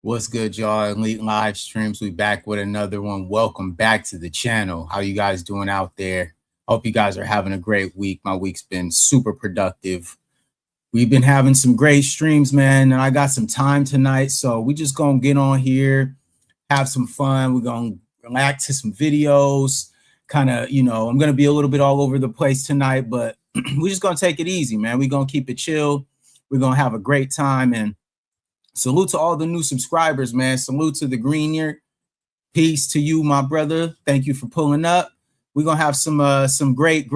What's good, y'all? Elite Live Streams. We back with another one. Welcome back to the channel. How you guys doing out there? Hope you guys are having a great week. My week's been super productive. We've been having some great streams, man, and I got some time tonight, so we just gonna get on here, have some fun. We're gonna relax to some videos. Kind of, I'm gonna be a little bit all over the place tonight, but we're just gonna take it easy, man. We're gonna keep it chill. We're gonna have a great time. And salute to all the new subscribers, man. Salute to the Greenyer. Peace to you, my brother. Thank you for pulling up. We're gonna have some great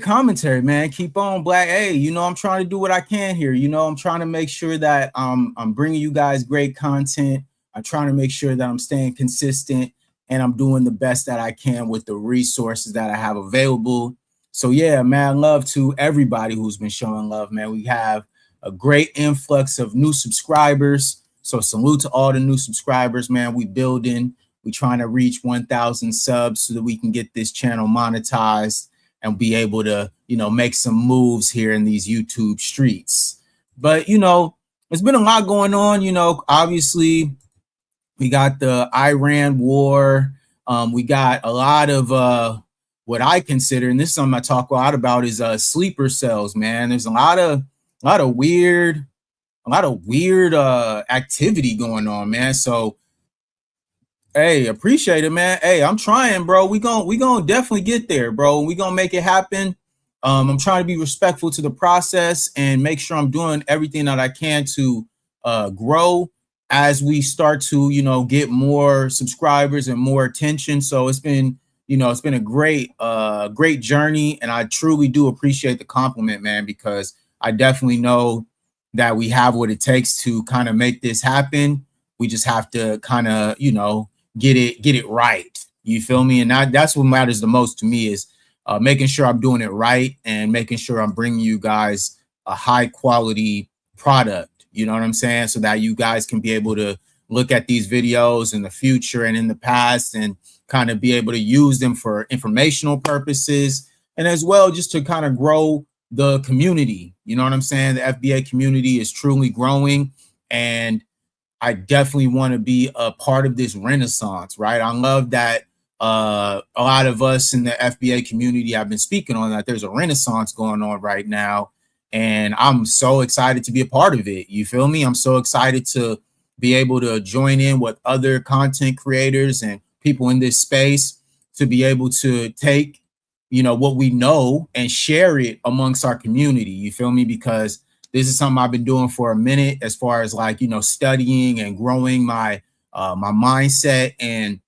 commentary, man. Keep on, Black. Hey, I'm trying to do what I can here. I'm trying to make sure that I'm bringing you guys great content. I'm trying to make sure that I'm staying consistent and I'm doing the best that I can with the resources that I have available. So yeah, man, love to everybody who's been showing love, man. We have a great influx of new subscribers. So salute to all the new subscribers, man. We building, we trying to reach 1,000 subs so that we can get this channel monetized and be able to, make some moves here in these YouTube streets. But, there's been a lot going on. Obviously we got the Iran war. We got a lot of what I consider, and this is something I talk a lot about, is sleeper cells, man. There's a lot of weird activity going on, man. So hey, appreciate it, man. Hey, I'm trying, bro. We gonna definitely get there, bro. We gonna make it happen. I'm trying to be respectful to the process and make sure I'm doing everything that I can to grow as we start to get more subscribers and more attention. So it's been a great journey, and I truly do appreciate the compliment, man, because I definitely know that we have what it takes to kind of make this happen. We just have to kind of, get it right. You feel me? And that's what matters the most to me, is making sure I'm doing it right and making sure I'm bringing you guys a high quality product. You know what I'm saying? So that you guys can be able to look at these videos in the future and in the past and kind of be able to use them for informational purposes, and as well just to kind of grow the community. You know what I'm saying? The FBA community is truly growing, and I definitely want to be a part of this renaissance, right? I love that a lot of us in the FBA community have been speaking on that. There's a renaissance going on right now, and I'm so excited to be a part of it. You feel me? I'm so excited to be able to join in with other content creators and people in this space to be able to take what we know and share it amongst our community. You feel me? Because this is something I've been doing for a minute, as far as studying and growing my my mindset, and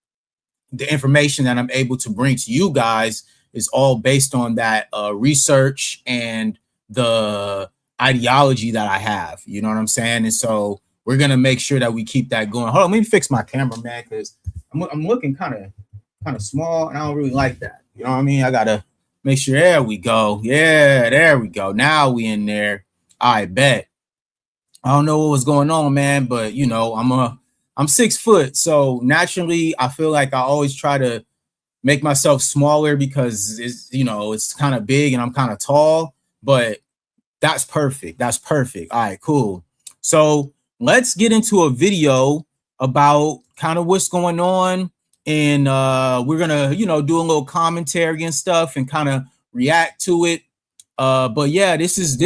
the information that I'm able to bring to you guys is all based on that research and the ideology that I have. You know what I'm saying? And so we're gonna make sure that we keep that going. Hold on, let me fix my camera, man, because I'm looking kind of small, and I don't really like that. You know what I mean? I gotta make sure. There we go. Yeah, there we go. Now we in there. I bet. I don't know what was going on, man, but I'm 6 foot, so naturally I feel like I always try to make myself smaller because it's kind of big and I'm kind of tall, but that's perfect. That's perfect. All right, cool. So let's get into a video about kind of what's going on. And we're gonna, do a little commentary and stuff and kind of react to it. But yeah, this is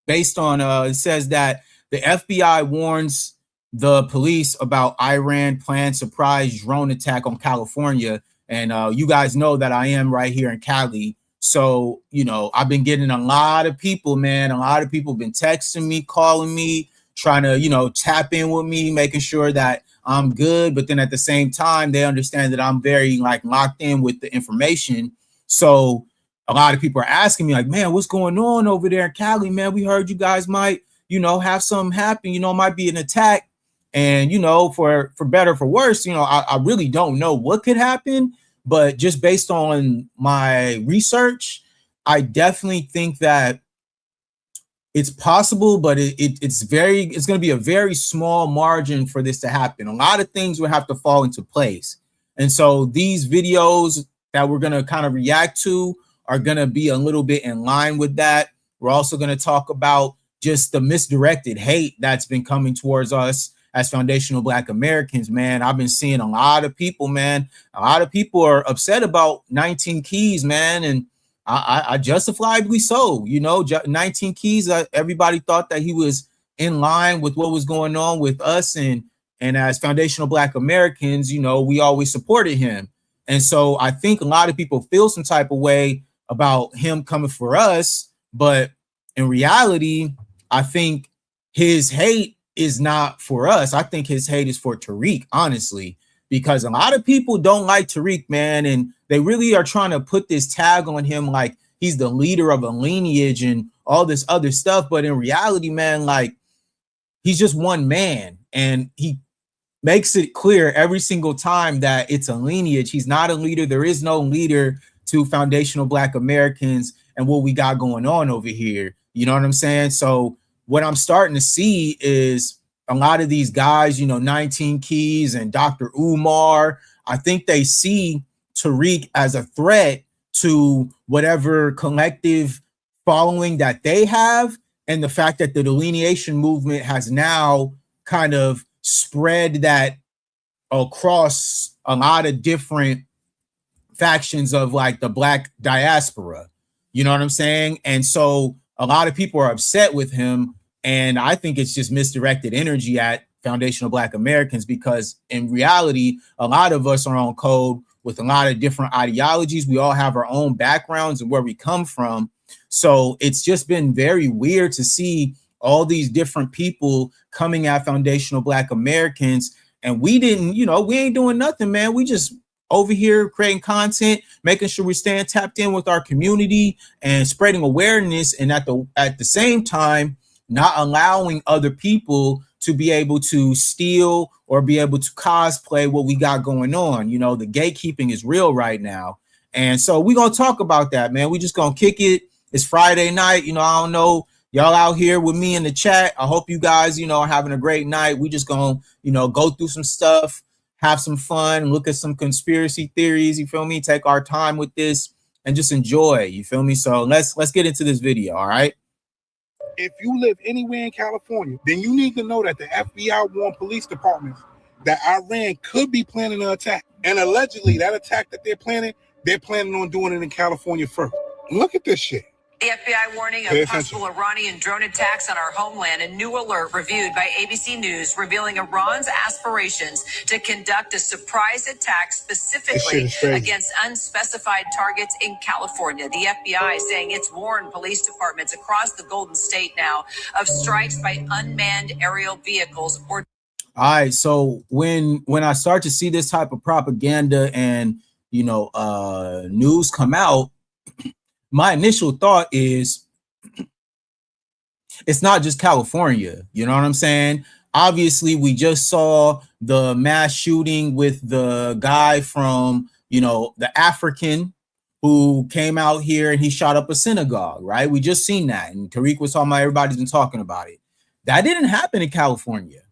based on it says that the FBI warns the police about Iran planned surprise drone attack on California. And you guys know that I am right here in Cali. So, you know, I've been getting a lot of people, man. A lot of people been texting me, calling me, trying to, you know, tap in with me, making sure that I'm good. But then at the same time, they understand that I'm very like locked in with the information. So a lot of people are asking me like, man, what's going on over there in Cali, man? We heard you guys might, you know, have something happen, you know, might be an attack. And, you know, for better, for worse, you know, I really don't know what could happen. But just based on my research, I definitely think that it's possible, but it's going to be a very small margin for this to happen. A lot of things will have to fall into place. And so these videos that we're going to kind of react to are going to be a little bit in line with that. We're also going to talk about just the misdirected hate that's been coming towards us as foundational Black Americans, man. I've been seeing a lot of people, man. A lot of people are upset about 19 Keys, man. And I justifiably so, you know, 19 Keys, everybody thought that he was in line with what was going on with us. And as foundational Black Americans, you know, we always supported him. And so I think a lot of people feel some type of way about him coming for us. But in reality, I think his hate is not for us. I think his hate is for Tariq, honestly, because a lot of people don't like Tariq, man. And they really are trying to put this tag on him like he's the leader of a lineage and all this other stuff. But in reality, man, like he's just one man, and he makes it clear every single time that it's a lineage. He's not a leader. There is no leader to foundational Black Americans and what we got going on over here. You know what I'm saying? So what I'm starting to see is a lot of these guys, you know, 19 Keys and Dr. Umar, I think they see Tariq as a threat to whatever collective following that they have. And the fact that the delineation movement has now kind of spread that across a lot of different factions of like the Black diaspora. You know what I'm saying? And so a lot of people are upset with him. And I think it's just misdirected energy at foundational Black Americans, because in reality, a lot of us are on code with a lot of different ideologies. We all have our own backgrounds and where we come from. So it's just been very weird to see all these different people coming at foundational Black Americans. And we didn't, you know, we ain't doing nothing, man. We just over here creating content, making sure we're staying tapped in with our community and spreading awareness. And at the same time, not allowing other people to be able to steal or be able to cosplay what we got going on. You know, the gatekeeping is real right now. And so we're going to talk about that, man. We just going to kick it. It's Friday night. You know, I don't know. Y'all out here with me in the chat. I hope you guys, you know, are having a great night. We just going to, you know, go through some stuff, have some fun, look at some conspiracy theories. You feel me? Take our time with this and just enjoy. You feel me? So let's get into this video. All right. If you live anywhere in California, then you need to know that the FBI warned police departments that Iran could be planning an attack. And allegedly, that attack that they're planning on doing it in California first. Look at this shit. The FBI warning of possible Iranian drone attacks on our homeland. A new alert reviewed by ABC News revealing Iran's aspirations to conduct a surprise attack specifically against unspecified targets in California. The FBI saying it's warned police departments across the Golden State now of strikes by unmanned aerial vehicles. All right, so when I start to see this type of propaganda and, you know, news come out, my initial thought is it's not just California. You know what I'm saying? Obviously, we just saw the mass shooting with the guy from, you know, the African who came out here and he shot up a synagogue, right? We just seen that. And Tariq was talking about, everybody's been talking about it. That didn't happen in California.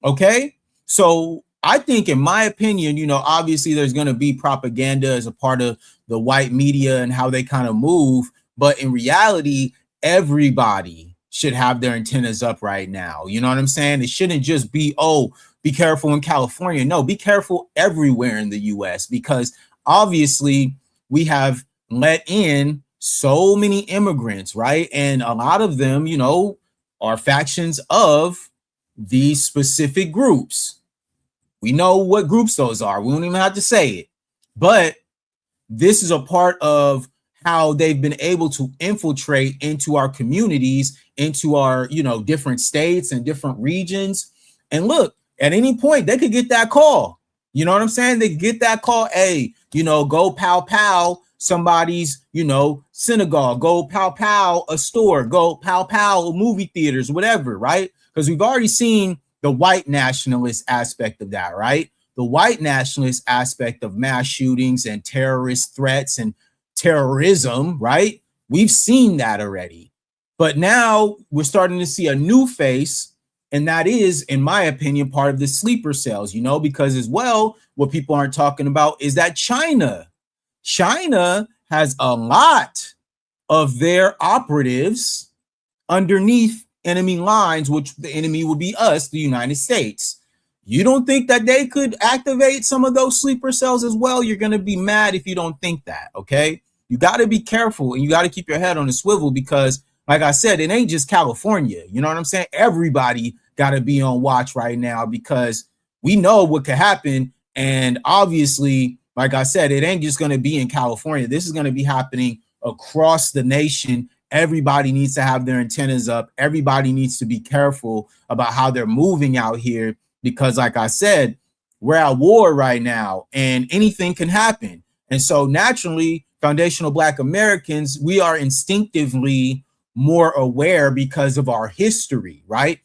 Okay. So I think, in my opinion, you know, obviously there's going to be propaganda as a part of the white media and how they kind of move. But in reality, everybody should have their antennas up right now. You know what I'm saying? It shouldn't just be, oh, be careful in California. No, be careful everywhere in the US, because obviously we have let in so many immigrants, right? And a lot of them, you know, are factions of these specific groups. We know what groups those are. We don't even have to say it. But this is a part of how they've been able to infiltrate into our communities, into our, different states and different regions. And look, at any point, they could get that call. You know what I'm saying? They get that call. Hey, go pow pow somebody's, synagogue, go pow pow a store, go pow pow movie theaters, whatever, right? Because we've already seen the white nationalist aspect of that, right? The white nationalist aspect of mass shootings and terrorist threats and terrorism, right? We've seen that already. But now we're starting to see a new face. And that is, in my opinion, part of the sleeper cells, because as well, what people aren't talking about is that China has a lot of their operatives underneath enemy lines, which the enemy would be us, the United States. You don't think that they could activate some of those sleeper cells as well? You're going to be mad if you don't think that, okay? You got to be careful and you got to keep your head on the swivel because, like I said, it ain't just California. You know what I'm saying? Everybody got to be on watch right now because we know what could happen. And obviously, like I said, it ain't just going to be in California. This is going to be happening across the nation. Everybody needs to have their antennas up. Everybody needs to be careful about how they're moving out here because, like I said, we're at war right now and anything can happen. And so naturally, Foundational Black Americans, we are instinctively more aware because of our history, right?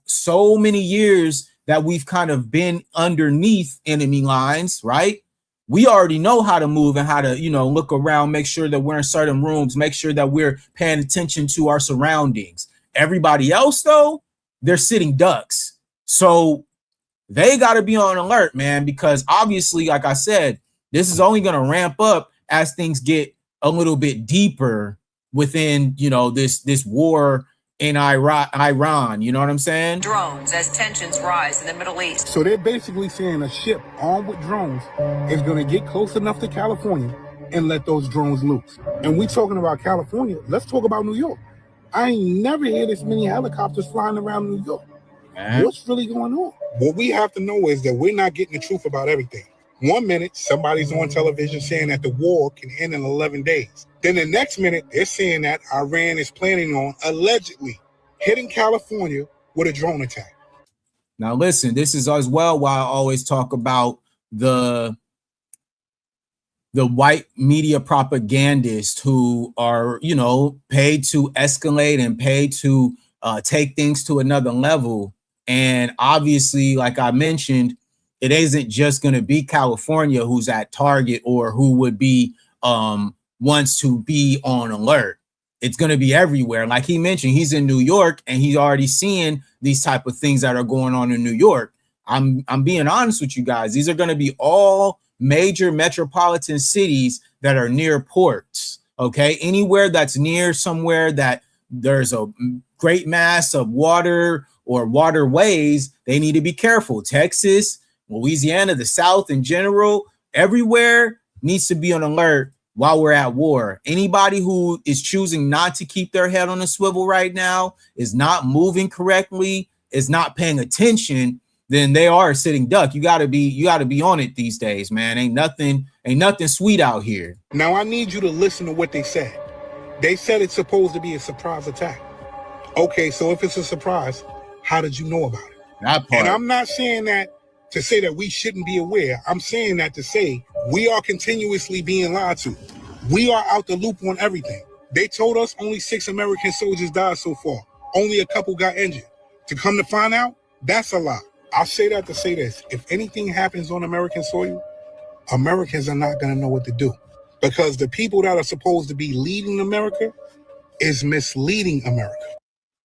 So many years that we've kind of been underneath enemy lines, right? We already know how to move and how to, look around, make sure that we're in certain rooms, make sure that we're paying attention to our surroundings. Everybody else, though, they're sitting ducks. So they got to be on alert, man, because obviously, like I said, this is only going to ramp up as things get a little bit deeper within, this war in Iran, you know what I'm saying? Drones as tensions rise in the Middle East. So they're basically saying a ship armed with drones is going to get close enough to California and let those drones loose. And we talking about California. Let's talk about New York. I ain't never hear this many helicopters flying around New York. Man. What's really going on? What we have to know is that we're not getting the truth about everything. 1 minute, somebody's on television saying that the war can end in 11 days. Then the next minute, they're saying that Iran is planning on allegedly hitting California with a drone attack. Now, listen, this is as well why I always talk about the white media propagandists who are, paid to escalate and paid to take things to another level. And obviously, like I mentioned, it isn't just going to be California who's at target or who would be wants to be on alert. It's going to be everywhere. Like he mentioned, he's in New York and he's already seeing these type of things that are going on in New York. I'm being honest with you guys. These are going to be all major metropolitan cities that are near ports. Okay. Anywhere that's near somewhere that there's a great mass of water or waterways, they need to be careful. Texas, Louisiana, the South in general, everywhere needs to be on alert while we're at war. Anybody who is choosing not to keep their head on a swivel right now, is not moving correctly, is not paying attention, then they are a sitting duck. You gotta be on it these days, man. Ain't nothing sweet out here. Now I need you to listen to what they said. They said it's supposed to be a surprise attack. Okay, so if it's a surprise, how did you know about it? That part. And I'm not saying that to say that we shouldn't be aware. I'm saying that to say we are continuously being lied to. We are out the loop on everything. They told us only 6 American soldiers died so far. Only a couple got injured. To come to find out, that's a lie. I'll say that to say this. If anything happens on American soil, Americans are not going to know what to do. Because the people that are supposed to be leading America is misleading America.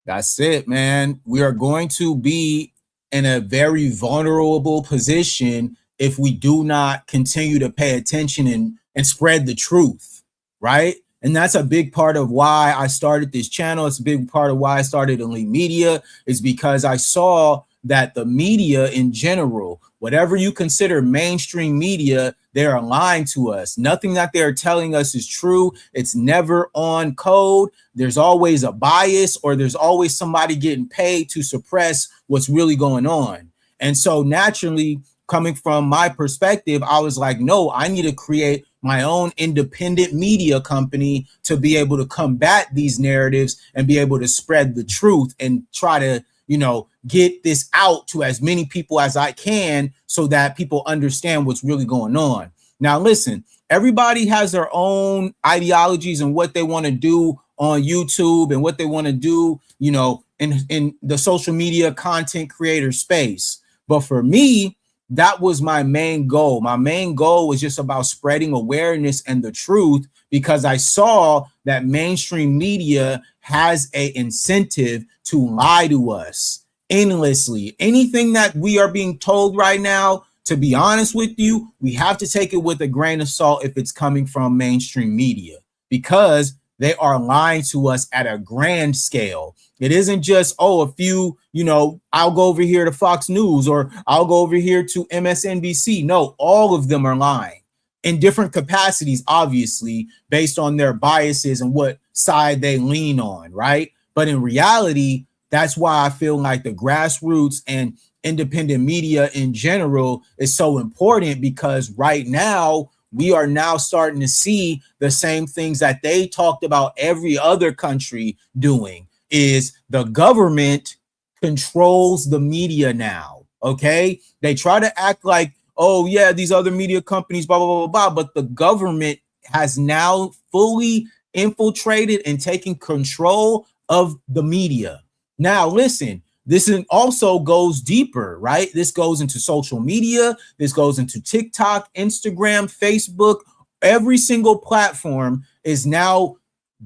That's it, man. We are going to be in a very vulnerable position if we do not continue to pay attention and spread the truth, right? And that's a big part of why I started this channel. It's a big part of why I started Elite Media, is because I saw that the media in general, whatever you consider mainstream media, they're lying to us. Nothing that they're telling us is true. It's never on code. There's always a bias, or there's always somebody getting paid to suppress what's really going on. And so naturally, coming from my perspective, I was like, no, I need to create my own independent media company to be able to combat these narratives and be able to spread the truth and try to, you know, get this out to as many people as I can so that people understand what's really going on. Now, listen, everybody has their own ideologies and what they want to do on YouTube and what they want to do, you know, in the social media content creator space. But for me, that was my main goal. My main goal was just about spreading awareness and the truth, because I saw that mainstream media has an incentive to lie to us endlessly. Anything that we are being told right now, to be honest with you, we have to take it with a grain of salt if it's coming from mainstream media, because they are lying to us at a grand scale. It isn't just, oh, a few, you know, I'll go over here to Fox News or I'll go over here to MSNBC. No, all of them are lying in different capacities, obviously, based on their biases and what side they lean on, right? But in reality, that's why I feel like the grassroots and independent media in general is so important, because right now, we are now starting to see the same things that they talked about every other country doing. Is the government controls the media now, okay? They try to act like, oh yeah, these other media companies, blah, blah, blah, blah, but the government has now fully infiltrated and taken control of the media. Now, listen, this also goes deeper, right? This goes into social media. This goes into TikTok, Instagram, Facebook. Every single platform is now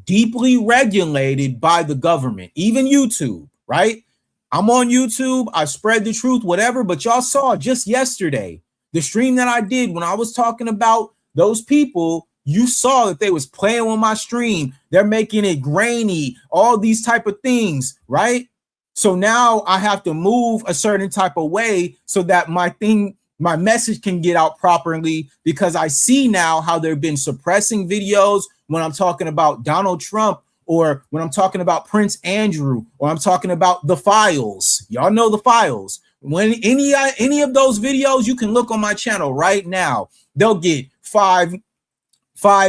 deeply regulated by the government, even YouTube, right? I'm on YouTube. I spread the truth, whatever. But y'all saw just yesterday, the stream that I did when I was talking about those people, you saw that they was playing on my stream. They're making it grainy, all these type of things, right? So now I have to move a certain type of way so that my message can get out properly, because I see now how they've been suppressing videos when I'm talking about Donald Trump, or when I'm talking about Prince Andrew, or I'm talking about the files. Y'all know the files. When any of those videos, you can look on my channel right now. They'll get five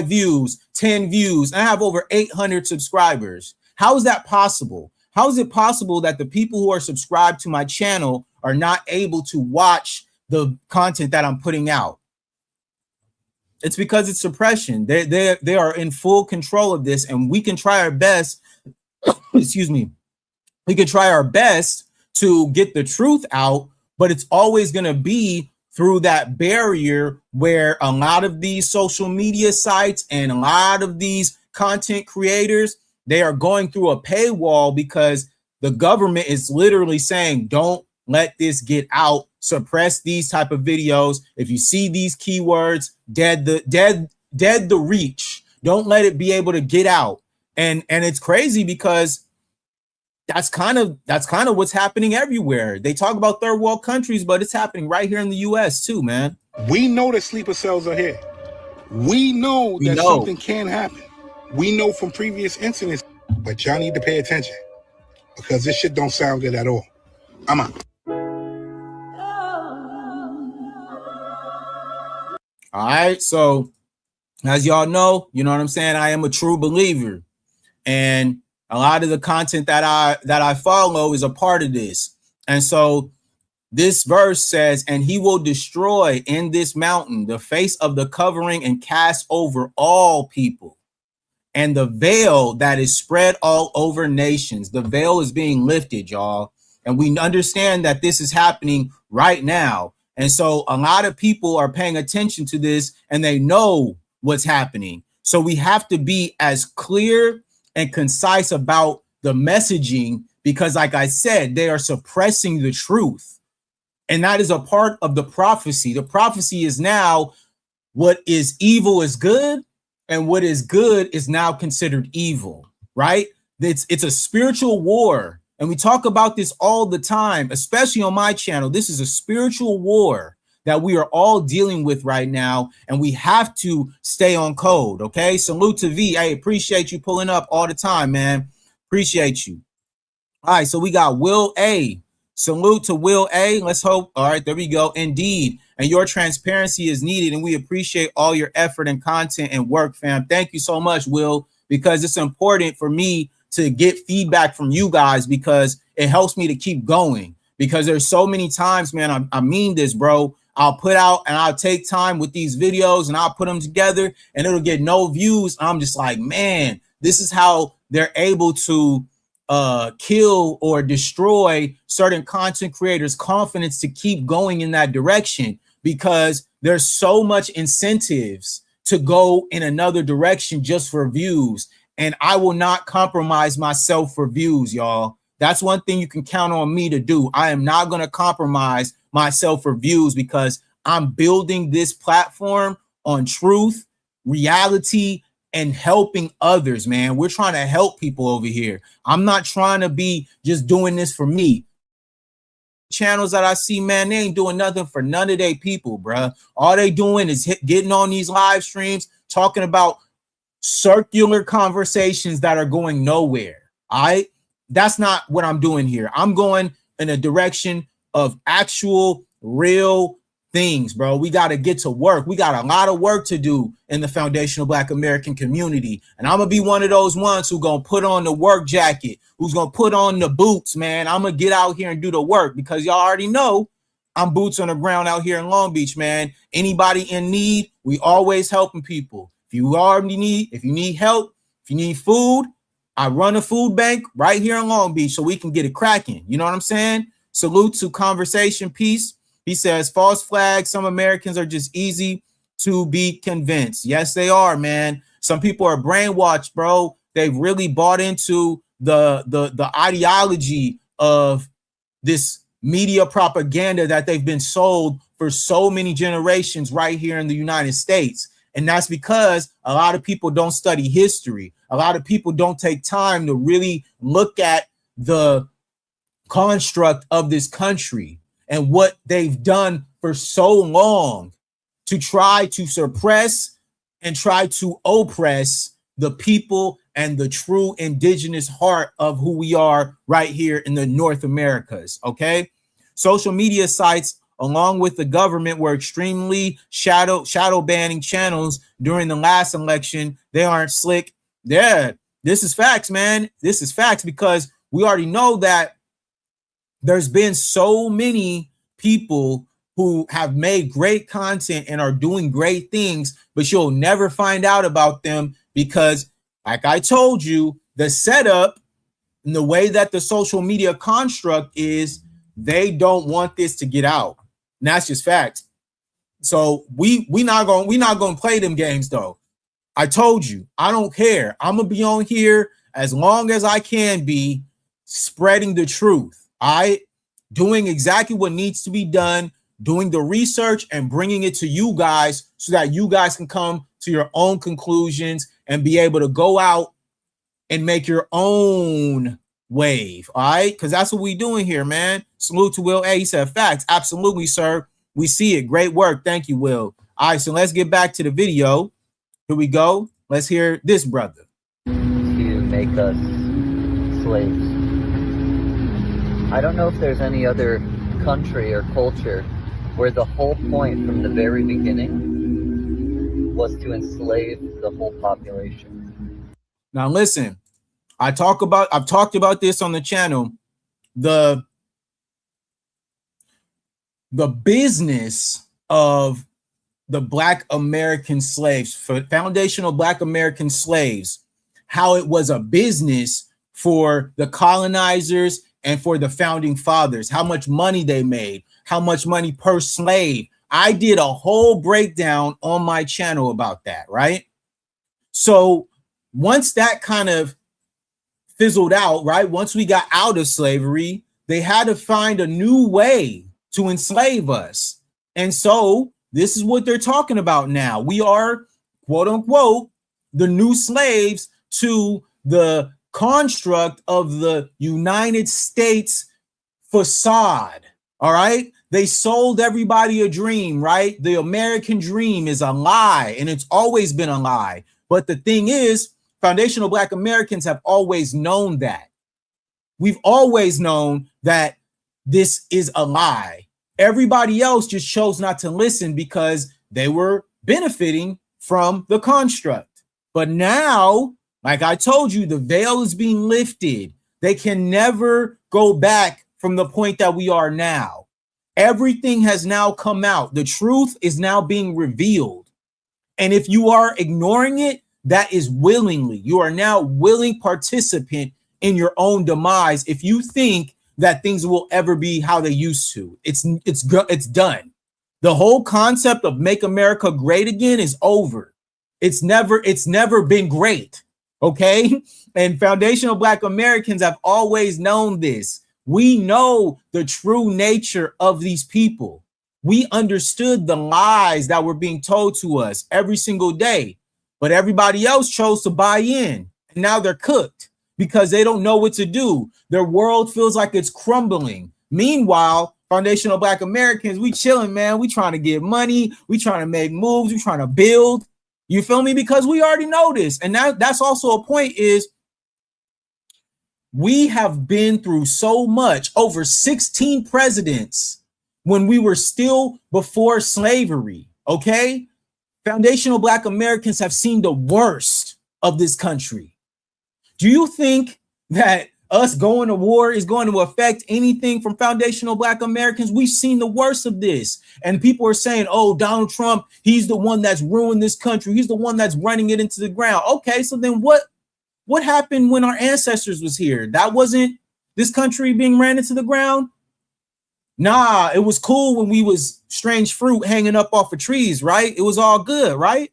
views, 10 views. I have over 800 subscribers. How is that possible? How is it possible that the people who are subscribed to my channel are not able to watch the content that I'm putting out? It's because it's suppression. They are in full control of this, and we can try our best. Excuse me. We can try our best to get the truth out, but it's always going to be through that barrier where a lot of these social media sites and a lot of these content creators, they are going through a paywall, because the government is literally saying, don't let this get out, suppress these type of videos. If you see these keywords, dead the reach. Don't let it be able to get out. And it's crazy, because that's kind of what's happening everywhere. They talk about third world countries, but it's happening right here in the US too, man. We know that sleeper cells are here. We know that something can happen. We know from previous incidents, but y'all need to pay attention, because this shit don't sound good at all. I'm out. All right, so as y'all know, you know what I'm saying, I am a true believer, and a lot of the content that I follow is a part of this. And so this verse says, and he will destroy in this mountain the face of the covering and cast over all people, and the veil that is spread all over nations. The veil is being lifted, y'all. And we understand that this is happening right now. And so a lot of people are paying attention to this, and they know what's happening. So we have to be as clear and concise about the messaging, because like I said, they are suppressing the truth. And that is a part of the prophecy. The prophecy is now what is evil is good, and what is good is now considered evil, right? It's a spiritual war And we talk about this all the time, especially on my channel. This is a spiritual war that we are all dealing with right now, and we have to stay on code, okay? Salute to V. I appreciate you pulling up all the time, man. Appreciate you. All right, so we got Will A. Salute to Will A. Let's hope. All right, there we go. Indeed. And your transparency is needed, and we appreciate all your effort and content and work, fam. Thank you so much, Will, because it's important for me to get feedback from you guys, because it helps me to keep going. Because there's so many times, man, I mean this, bro. I'll put out and I'll take time with these videos and I'll put them together and it'll get no views. I'm just like, man, this is how they're able to kill or destroy certain content creators' confidence to keep going in that direction, because there's so much incentives to go in another direction just for views. And I will not compromise myself for views, y'all. That's one thing you can count on me to do. I am not going to compromise myself for views, because I'm building this platform on truth, reality, and helping others, man. We're trying to help people over here. I'm not trying to be just doing this for me. Channels that I see, man, they ain't doing nothing for none of their people, bruh. All they doing is getting on these live streams, talking about circular conversations that are going nowhere. All right, that's not what I'm doing here. I'm going in a direction of actual real things, bro. We got to get to work. We got a lot of work to do in the foundational Black American community, and I'm gonna be one of those ones who gonna put on the work jacket, who's gonna put on the boots, man. I'm gonna get out here and do the work, because y'all already know I'm boots on the ground out here in Long Beach, man. Anybody in need, we always helping people. If you need help, if you need food, I run a food bank right here in Long Beach so we can get it cracking. You know what I'm saying? Salute to Conversation Peace. He says, false flags, some Americans are just easy to be convinced. Yes, they are, man. Some people are brainwashed, bro. They've really bought into the ideology of this media propaganda that they've been sold for so many generations right here in the United States. And that's because a lot of people don't study history. A lot of people don't take time to really look at the construct of this country and what they've done for so long to try to suppress and try to oppress the people and the true indigenous heart of who we are right here in the North Americas. Okay. Social media sites, along with the government, were extremely shadow banning channels during the last election. They aren't slick. Yeah, this is facts, man. This is facts, because we already know that there's been so many people who have made great content and are doing great things, but you'll never find out about them because, like I told you, the setup and the way that the social media construct is, they don't want this to get out. And that's just facts. So we not gonna play them games though. I told you, I don't care. I'm gonna be on here as long as I can be, spreading the truth. Doing exactly what needs to be done, doing the research and bringing it to you guys so that you guys can come to your own conclusions and be able to go out and make your own wave. All right, because that's what we doing here, man. Salute to Will A. He said facts. Absolutely, sir. We see it. Great work. Thank you, Will. All right, so let's get back to the video. Here we go. Let's hear this brother. To make us slaves. I don't know if there's any other country or culture where the whole point from the very beginning was to enslave the whole population. Now listen, I've talked about this on the channel. The business of the Black American slaves, for foundational Black American slaves, how it was a business for the colonizers and for the founding fathers, how much money they made, how much money per slave. I did a whole breakdown on my channel about that, right? So once that kind of fizzled out, right? Once we got out of slavery, they had to find a new way to enslave us. And so this is what they're talking about now. We are, quote unquote, the new slaves to the construct of the United States facade. All right. They sold everybody a dream, right? The American dream is a lie, and it's always been a lie. But the thing is, foundational Black Americans have always known that. We've always known that this is a lie. Everybody else just chose not to listen because they were benefiting from the construct. But now, like I told you, the veil is being lifted. They can never go back from the point that we are now. Everything has now come out. The truth is now being revealed. And if you are ignoring it, that is willingly. You are now willing participant in your own demise if you think that things will ever be how they used to. It's done. The whole concept of make America great again is over. It's never been great. Okay? And foundational Black Americans have always known this. We know the true nature of these people. We understood the lies that were being told to us every single day, but everybody else chose to buy in. And now they're cooked because they don't know what to do. Their world feels like it's crumbling. Meanwhile, foundational Black Americans, we chilling, man. We trying to get money. We trying to make moves. We trying to build. You feel me? Because we already know this. And that's also a point is, we have been through so much, over 16 presidents when we were still before slavery, okay? Foundational Black Americans have seen the worst of this country. Do you think that us going to war is going to affect anything from foundational Black Americans? We've seen the worst of this. And people are saying, oh, Donald Trump, he's the one that's ruined this country. He's the one that's running it into the ground. Okay, so then what happened when our ancestors was here? That wasn't this country being ran into the ground? Nah, it was cool when we was strange fruit hanging up off of trees, right? It was all good, right?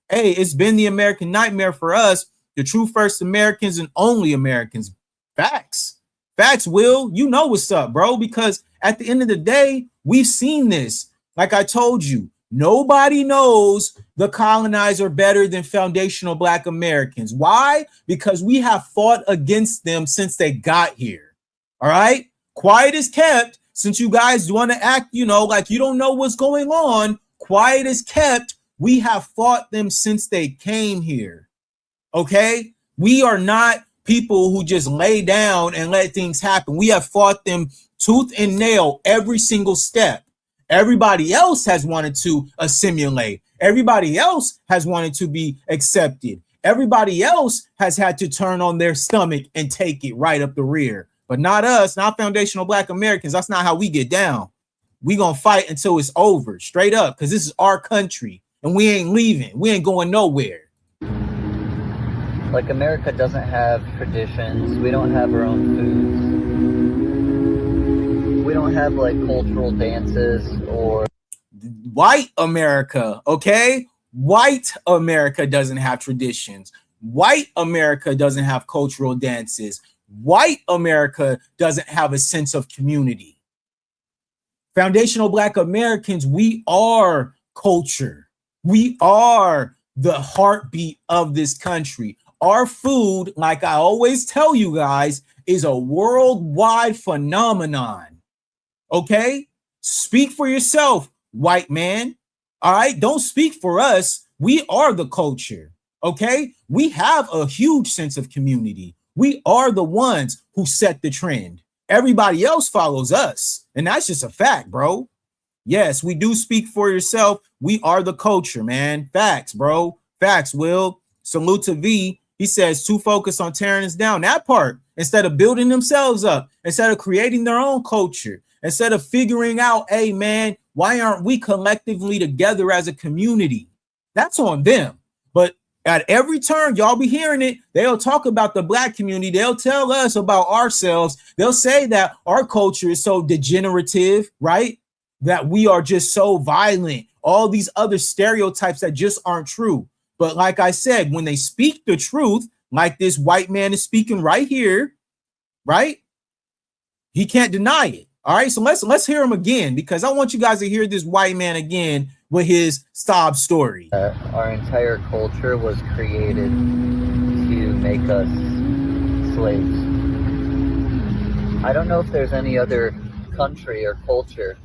Hey, it's been the American nightmare for us, the true first Americans and only Americans. Facts. Facts, Will. You know what's up, bro, because at the end of the day, we've seen this. Like I told you, nobody knows the colonizer better than foundational Black Americans. Why? Because we have fought against them since they got here. All right? Quiet is kept. Since you guys want to act, like you don't know what's going on, quiet is kept. We have fought them since they came here. Okay? We are not people who just lay down and let things happen. We have fought them tooth and nail every single step. Everybody else has wanted to assimilate. Everybody else has wanted to be accepted. Everybody else has had to turn on their stomach and take it right up the rear. But not us, not foundational Black Americans. That's not how we get down. We gonna fight until it's over, straight up, because this is our country and we ain't leaving. We ain't going nowhere. Like, America doesn't have traditions. We don't have our own foods. We don't have like cultural dances or white America, okay? White America doesn't have traditions. White America doesn't have cultural dances. White America doesn't have a sense of community. Foundational Black Americans, we are culture. We are the heartbeat of this country. Our food, like I always tell you guys, is a worldwide phenomenon. Okay? Speak for yourself, white man. All right? Don't speak for us. We are the culture. Okay? We have a huge sense of community. We are the ones who set the trend. Everybody else follows us. And that's just a fact, bro. Yes, we do speak for yourself. We are the culture, man. Facts, bro. Facts, Will. Salute to V. He says, too focused on tearing us down. That part, instead of building themselves up, instead of creating their own culture, instead of figuring out, hey, man, why aren't we collectively together as a community? That's on them. But at every turn, y'all be hearing it. They'll talk about the Black community. They'll tell us about ourselves. They'll say that our culture is so degenerative, right? That we are just so violent. All these other stereotypes that just aren't true. But like I said, when they speak the truth, like this white man is speaking right here, right? He can't deny it. All right, so let's hear him again, because I want you guys to hear this white man again with his sob story. Our entire culture was created to make us slaves. I don't know if there's any other country or culture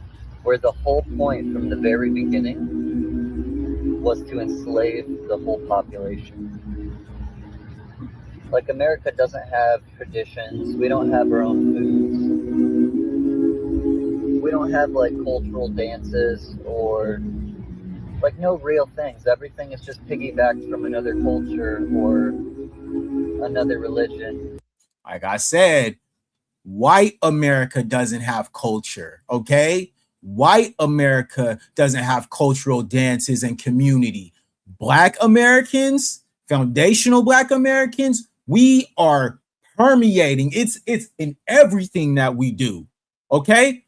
where the whole point from the very beginning was to enslave the whole population. Like, America doesn't have traditions. We don't have our own foods. We don't have, like, cultural dances or, like, no real things. Everything is just piggybacked from another culture or another religion. Like I said, white America doesn't have culture, okay? White America doesn't have cultural dances and community. Black Americans, foundational Black Americans, we are permeating. It's in everything that we do, okay?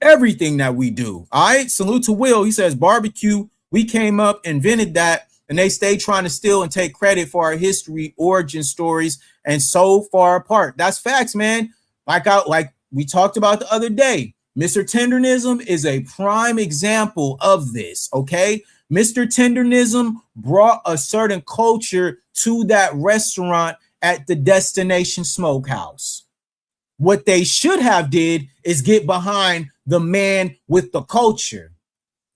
Everything that we do. All right, salute to Will. He says, barbecue, we came up, invented that, and they stay trying to steal and take credit for our history, origin stories, and so far apart. That's facts, man. Like we talked about the other day, Mr. Tendernism is a prime example of this, okay? Mr. Tendernism brought a certain culture to that restaurant at the Destination Smokehouse. What they should have did is get behind the man with the culture.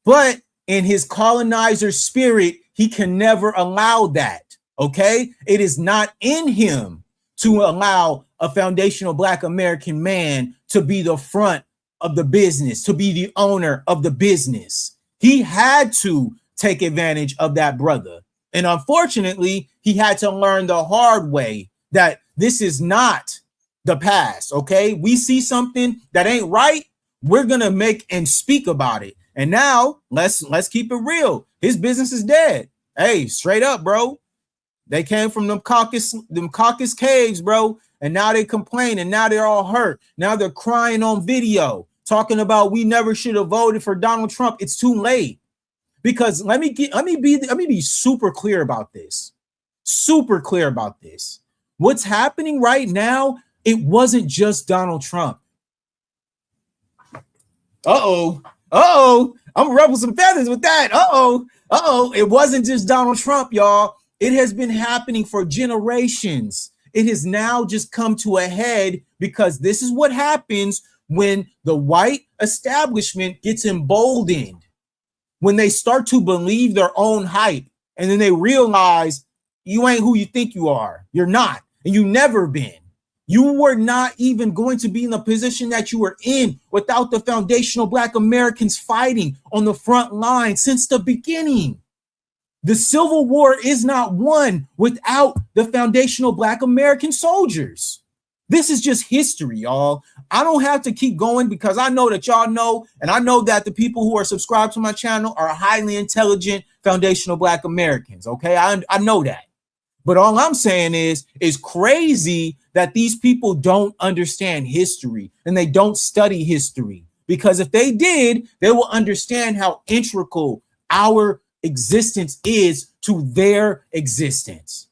But in his colonizer spirit, he can never allow that, okay? It is not in him to allow a foundational Black American man to be the front of the business, to be the owner of the business. He had to take advantage of that brother. And unfortunately, he had to learn the hard way that this is not the past, okay? We see something that ain't right, we're gonna make and speak about it. And now let's keep it real. His business is dead. Hey, straight up, bro. They came from them Caucasus caves, bro. And now they complain, and now they're all hurt. Now they're crying on video, talking about we never should have voted for Donald Trump. It's too late. Because let me be super clear about this. Super clear about this. What's happening right now, it wasn't just Donald Trump. Uh-oh. I'm gonna ruffle some feathers with that. It wasn't just Donald Trump, y'all. It has been happening for generations. It has now just come to a head because this is what happens when the white establishment gets emboldened, when they start to believe their own hype, and then they realize you ain't who you think you are. You're not, and you never been. You were not even going to be in the position that you were in without the foundational Black Americans fighting on the front line since the beginning. The Civil War is not won without the foundational Black American soldiers. This is just history, y'all. I don't have to keep going because I know that y'all know, and I know that the people who are subscribed to my channel are highly intelligent foundational Black Americans, okay? I know that. But all I'm saying is it's crazy that these people don't understand history and they don't study history. Because if they did, they will understand how integral our existence is to their existence.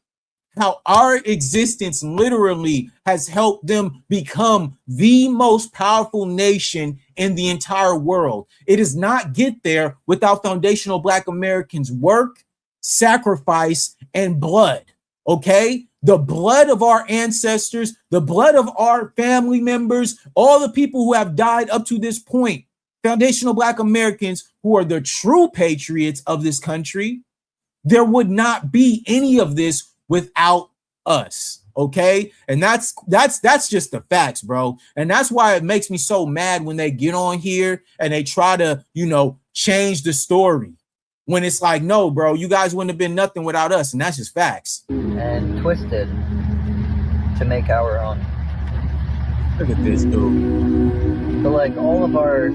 How our existence literally has helped them become the most powerful nation in the entire world. It does not get there without foundational Black Americans' work, sacrifice, and blood. Okay? The blood of our ancestors, the blood of our family members, all the people who have died up to this point, foundational Black Americans who are the true patriots of this country, there would not be any of this without us. Okay? And that's just the facts, bro. And that's why it makes me so mad when they get on here and they try to, change the story. When it's like, no, bro, you guys wouldn't have been nothing without us. And that's just facts. And twisted to make our own. Look at this dude. So like all of our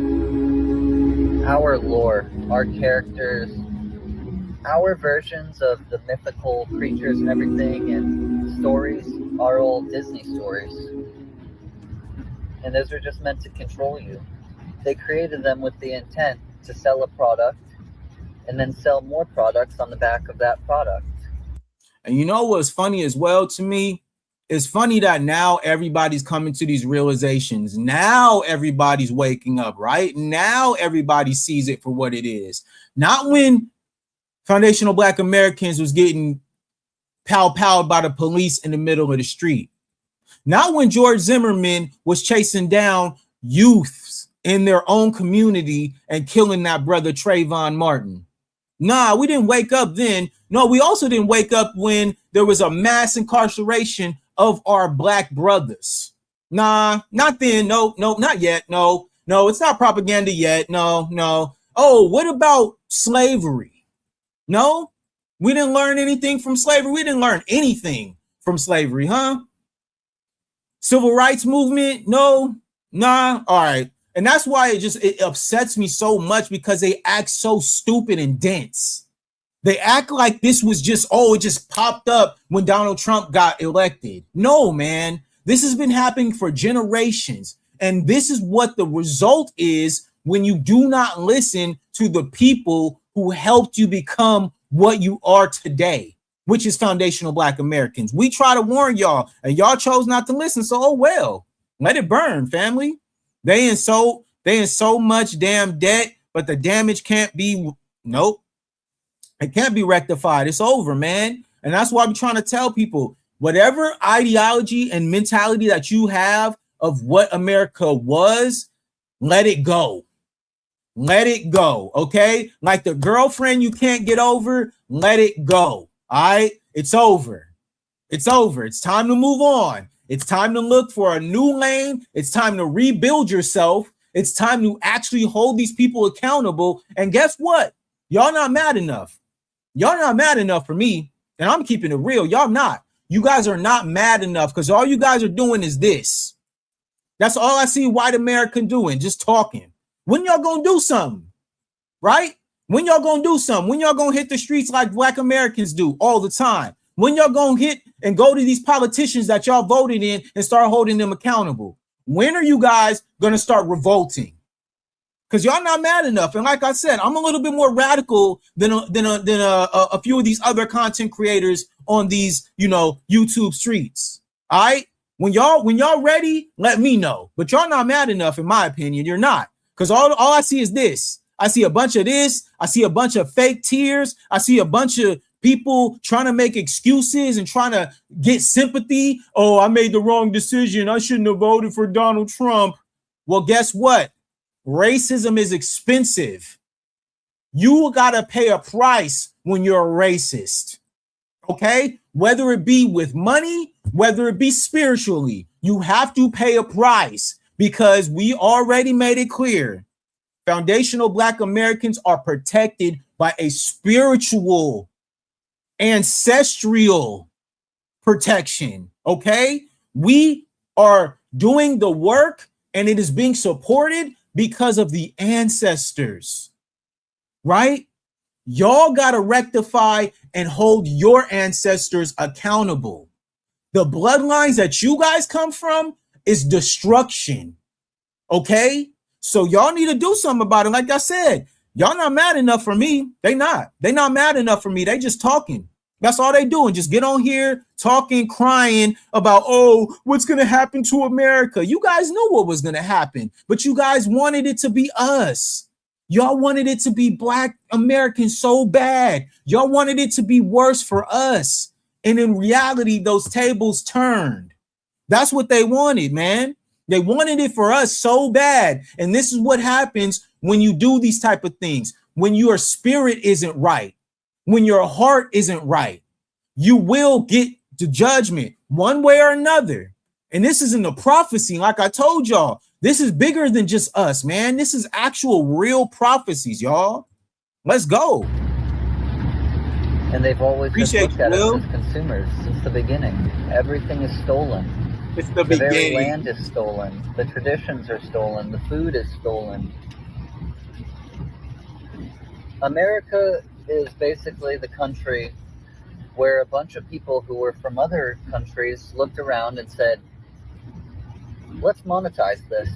lore, our characters, our versions of the mythical creatures and everything and stories are all Disney stories. And those are just meant to control you. They created them with the intent to sell a product and then sell more products on the back of that product. And you know what's funny as well to me? It's funny that now everybody's coming to these realizations. Now everybody's waking up, right? Now everybody sees it for what it is. Not when foundational Black Americans was getting pow-powed by the police in the middle of the street. Not when George Zimmerman was chasing down youths in their own community and killing that brother Trayvon Martin. Nah, we didn't wake up then. No, we also didn't wake up when there was a mass incarceration of our black brothers. Nah, not then. No, not yet. No, it's not propaganda yet. No. Oh, what about slavery? No, we didn't learn anything from slavery. We didn't learn anything from slavery, huh? Civil rights movement? No, nah. All right. And that's why it upsets me so much, because they act so stupid and dense. They act like this was just, it just popped up when Donald Trump got elected. No, man, this has been happening for generations. And this is what the result is when you do not listen to the people who helped you become what you are today, which is foundational Black Americans. We try to warn y'all, and y'all chose not to listen. So, oh well, let it burn, family. They in so much damn debt, but the damage can't be, it can't be rectified. It's over, man. And that's why I'm trying to tell people, whatever ideology and mentality that you have of what America was, let it go. Let it go, okay? Like the girlfriend you can't get over, let it go, all right? It's over. It's over. It's time to move on. It's time to look for a new lane. It's time to rebuild yourself. It's time to actually hold these people accountable. And guess what? Y'all not mad enough. Y'all not mad enough for me. And I'm keeping it real. Y'all not. You guys are not mad enough, because all you guys are doing is this. That's all I see white America doing, just talking. When y'all gonna do something, right? When y'all gonna do something? When y'all gonna hit the streets like Black Americans do all the time? When y'all gonna hit and go to these politicians that y'all voted in and start holding them accountable? When are you guys gonna start revolting? Because y'all not mad enough. And like I said, I'm a little bit more radical than a few of these other content creators on these, YouTube streets. All right. When y'all ready, let me know. But y'all not mad enough, in my opinion. You're not. Because all I see is this. I see a bunch of this. I see a bunch of fake tears. I see a bunch of people trying to make excuses and trying to get sympathy. Oh, I made the wrong decision. I shouldn't have voted for Donald Trump. Well, guess what? Racism is expensive. You got to pay a price when you're a racist. Okay? Whether it be with money, whether it be spiritually, you have to pay a price, because we already made it clear. Foundational Black Americans are protected by a spiritual, ancestral protection. Okay? We are doing the work, and it is being supported because of the ancestors, right? Y'all got to rectify and hold your ancestors accountable. The bloodlines that you guys come from is destruction, okay? So y'all need to do something about it. Like I said, y'all not mad enough for me. They not mad enough for me. They just talking. That's all they doing. Just get on here talking, crying about, oh, what's going to happen to America? You guys knew what was going to happen, but you guys wanted it to be us. Y'all wanted it to be Black Americans so bad. Y'all wanted it to be worse for us. And in reality, those tables turned. That's what they wanted, man. They wanted it for us so bad. And this is what happens when you do these type of things. When your spirit isn't right, when your heart isn't right, you will get the judgment one way or another. And this is in the prophecy. Like I told y'all, this is bigger than just us, man. This is actual real prophecies, y'all. Let's go. And they've always been looked at us as consumers since the beginning. Everything is stolen. It's the beginning. Very land is stolen. The traditions are stolen. The food is stolen. America is basically the country where a bunch of people who were from other countries looked around and said, let's monetize this.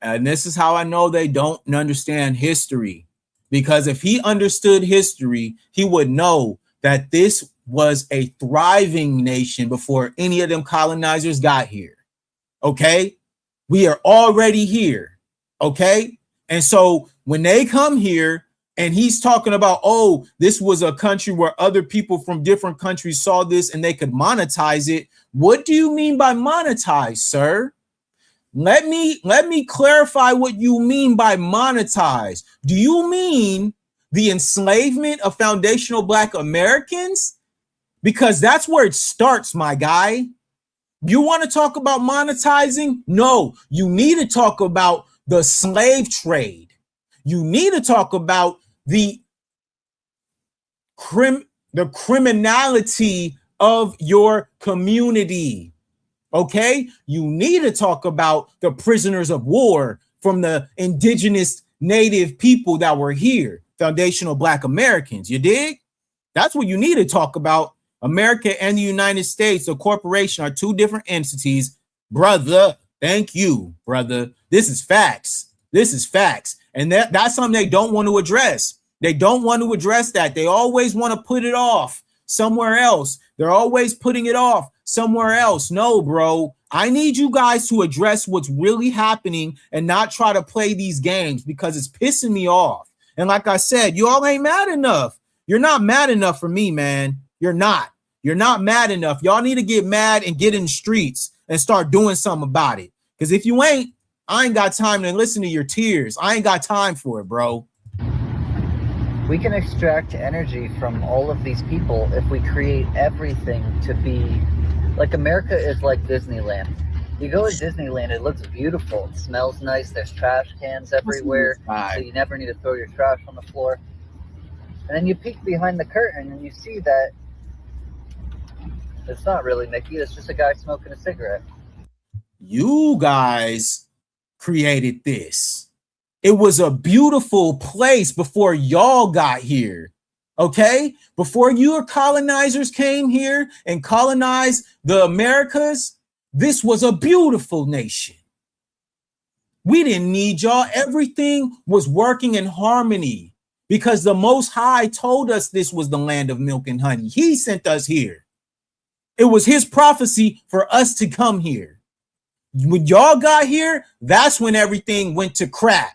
And this is how I know they don't understand history. Because if he understood history, he would know that this was a thriving nation before any of them colonizers got here. Okay? We are already here. Okay? And so when they come here, And he's talking about, oh, this was a country where other people from different countries saw this and they could monetize it. What do you mean by monetize, sir? Let me clarify what you mean by monetize. Do you mean the enslavement of foundational Black Americans? Because that's where it starts, my guy. You want to talk about monetizing? No, you need to talk about the slave trade. You need to talk about the criminality of your community. Okay, you need to talk about the prisoners of war from the indigenous native people that were here, foundational Black Americans. You dig? That's what you need to talk about. America and the United States, a corporation, are two different entities. Brother, thank you, brother. This is facts. This is facts. And that's something they don't want to address. They don't want to address that. They always want to put it off somewhere else. They're always putting it off somewhere else. No, bro. I need you guys to address what's really happening and not try to play these games because it's pissing me off. And like I said, you all ain't mad enough. You're not mad enough for me, man. You're not. You're not mad enough. Y'all need to get mad and get in the streets and start doing something about it. Because if you ain't, I ain't got time to listen to your tears. I ain't got time for it, bro. We can extract energy from all of these people if we create everything to be like America is like Disneyland. You go to Disneyland, it looks beautiful. It smells nice. There's trash cans everywhere, so you never need to throw your trash on the floor. And then you peek behind the curtain and you see that it's not really Mickey. It's just a guy smoking a cigarette. You guys created this. It was a beautiful place before y'all got here. Okay? Before your colonizers came here and colonized the Americas, this was a beautiful nation. We didn't need y'all. Everything was working in harmony because the Most High told us this was the land of milk and honey. He sent us here. It was his prophecy for us to come here. When y'all got here, that's when everything went to crap.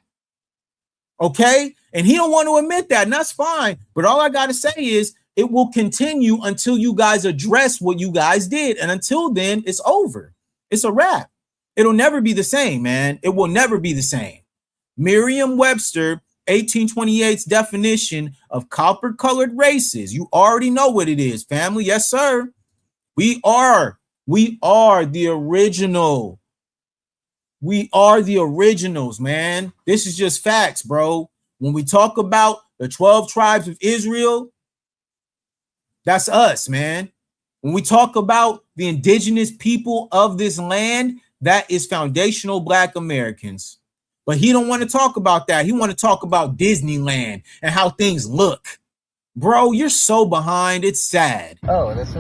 Okay? And he don't want to admit that, and that's fine. But all I got to say is it will continue until you guys address what you guys did. And until then, it's over. It's a wrap. It'll never be the same, man. It will never be the same. Merriam-Webster 1828's definition of copper-colored races. You already know what it is, family. Yes, sir. We are the original. We are the originals, man. This is just facts, bro. When we talk about the 12 tribes of Israel, that's us, man. When we talk about the indigenous people of this land, that is foundational Black Americans. But he don't want to talk about that. He want to talk about Disneyland and how things look. Bro, you're so behind. It's sad. Oh, it's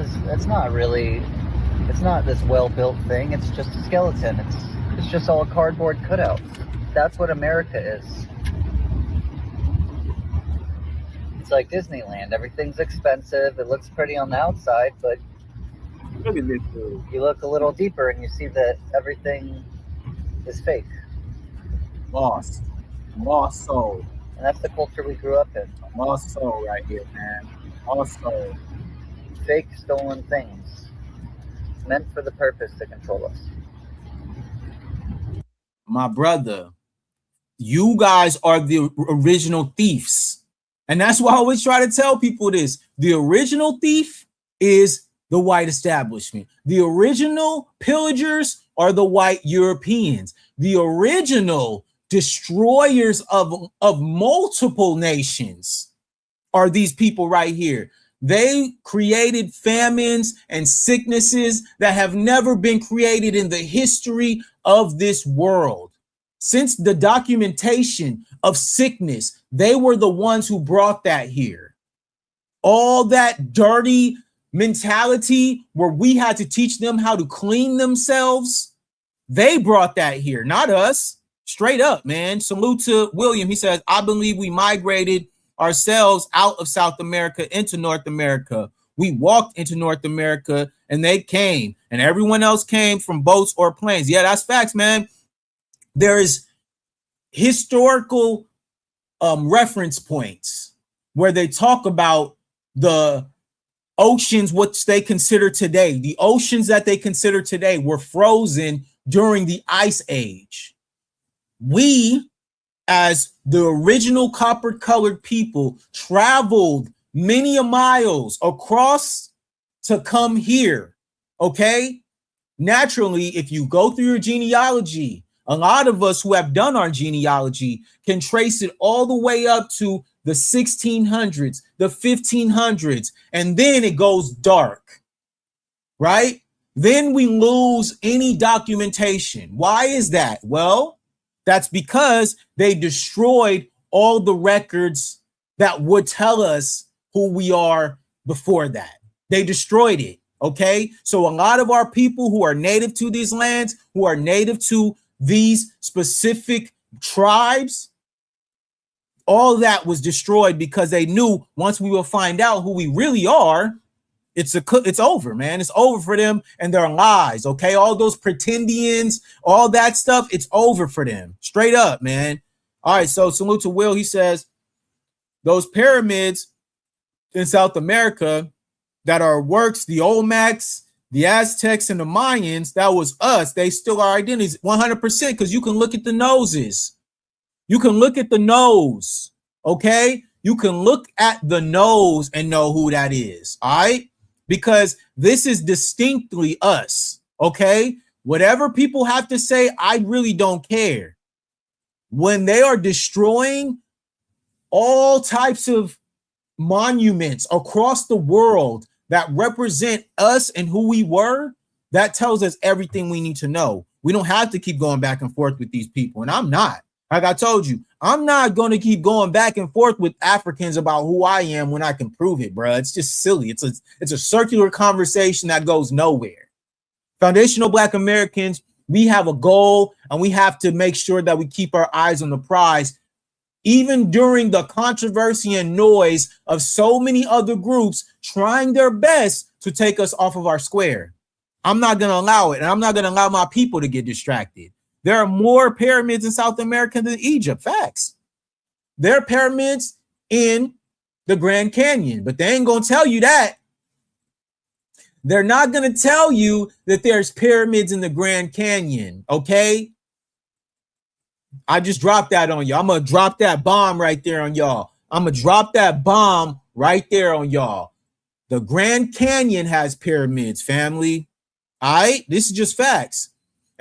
not this well-built thing. It's just a skeleton. It's just all cardboard cutouts. That's what America is. It's like Disneyland. Everything's expensive. It looks pretty on the outside, but Look at this dude. You look a little deeper and you see that everything is fake. Lost soul. And that's the culture we grew up in. Lost soul right here, man. Lost soul. Fake, stolen things meant for the purpose to control us. My brother, you guys are the original thieves. And that's why I always try to tell people this. The original thief is the white establishment. The original pillagers are the white Europeans. The original destroyers of multiple nations are these people right here. They created famines and sicknesses that have never been created in the history of this world. Since the documentation of sickness, they were the ones who brought that here. All that dirty mentality where we had to teach them how to clean themselves, they brought that here, not us. Straight up, man. Salute to William. He says, I believe we migrated ourselves out of South America into North America. We walked into North America and they came, and everyone else came from boats or planes. Yeah, that's facts, man. There is historical reference points where they talk about the oceans, what they consider today. The oceans that they consider today were frozen during the Ice Age. We, as the original copper-colored people, traveled many miles across to come here, okay? Naturally, if you go through your genealogy, a lot of us who have done our genealogy can trace it all the way up to the 1600s, the 1500s, and then it goes dark, right? Then we lose any documentation. Why is that? Well, that's because they destroyed all the records that would tell us who we are before that. They destroyed it, okay? So a lot of our people who are native to these lands, who are native to these specific tribes, all that was destroyed because they knew once we will find out who we really are, it's over, man. It's over for them and their lies, okay? All those pretendians, all that stuff, it's over for them. Straight up, man. All right, so salute to Will. He says, those pyramids in South America that are works, the Olmecs, the Aztecs, and the Mayans, that was us. They still are identities 100% because you can look at the noses. You can look at the nose, okay? You can look at the nose and know who that is, all right? Because this is distinctly us, okay? Whatever people have to say, I really don't care. When they are destroying all types of monuments across the world that represent us and who we were, that tells us everything we need to know. We don't have to keep going back and forth with these people, and I'm not. Like I told you, I'm not going to keep going back and forth with Africans about who I am when I can prove it, bro. It's just silly. It's a circular conversation that goes nowhere. Foundational Black Americans, we have a goal, and we have to make sure that we keep our eyes on the prize, even during the controversy and noise of so many other groups trying their best to take us off of our square. I'm not going to allow it, and I'm not going to allow my people to get distracted. There are more pyramids in South America than Egypt. Facts. There are pyramids in the Grand Canyon, but they ain't going to tell you that. They're not going to tell you that there's pyramids in the Grand Canyon, okay? I just dropped that on y'all. I'm going to drop that bomb right there on y'all. I'm going to drop that bomb right there on y'all. The Grand Canyon has pyramids, family. All right? This is just facts.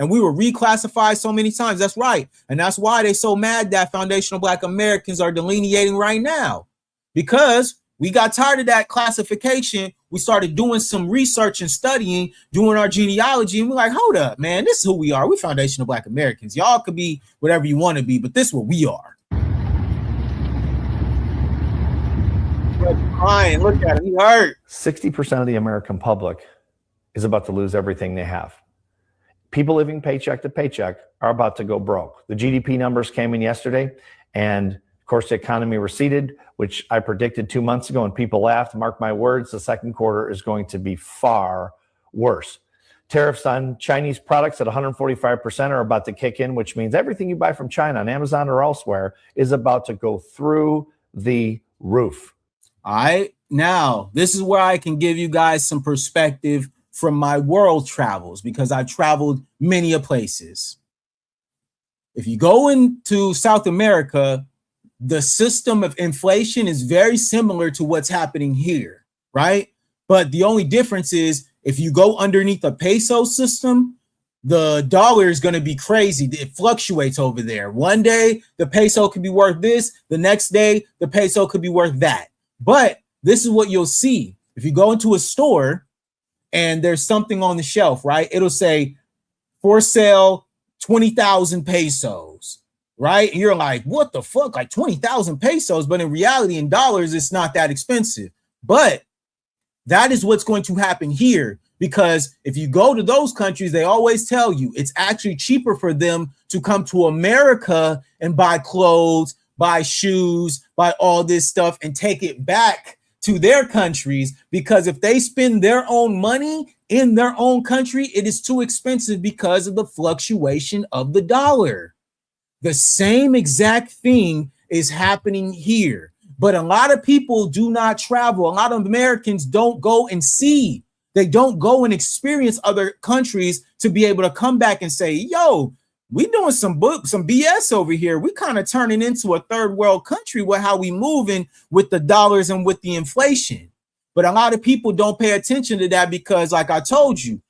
And we were reclassified so many times. That's right. And that's why they're so mad that Foundational Black Americans are delineating right now. Because we got tired of that classification. We started doing some research and studying, doing our genealogy. And we're like, hold up, man, this is who we are. We're Foundational Black Americans. Y'all could be whatever you want to be, but this is what we are. Crying, look at him, he hurt. 60% of the American public is about to lose everything they have. People living paycheck to paycheck are about to go broke. The GDP numbers came in yesterday, and of course the economy receded, which I predicted 2 months ago, and people laughed. Mark my words, the second quarter is going to be far worse. Tariffs on Chinese products at 145% are about to kick in, which means everything you buy from China on Amazon or elsewhere is about to go through the roof. All right, now this is where I can give you guys some perspective from my world travels, because I've traveled many places. If you go into South America, the system of inflation is very similar to what's happening here, right? But the only difference is if you go underneath the peso system, the dollar is going to be crazy. It fluctuates over there. One day the peso could be worth this, the next day the peso could be worth that. But this is what you'll see. If you go into a store and there's something on the shelf, right? It'll say for sale 20,000 pesos, right? And you're like, what the fuck? Like 20,000 pesos. But in reality, in dollars, it's not that expensive. But that is what's going to happen here, because if you go to those countries, they always tell you it's actually cheaper for them to come to America and buy clothes, buy shoes, buy all this stuff and take it back to their countries, because if they spend their own money in their own country, it is too expensive because of the fluctuation of the dollar. The same exact thing is happening here. But a lot of people do not travel. A lot of Americans don't go and see. They don't go and experience other countries to be able to come back and say, yo, we doing some BS over here. We kind of turning into a third world country with how we moving with the dollars and with the inflation. But a lot of people don't pay attention to that because, like I told you,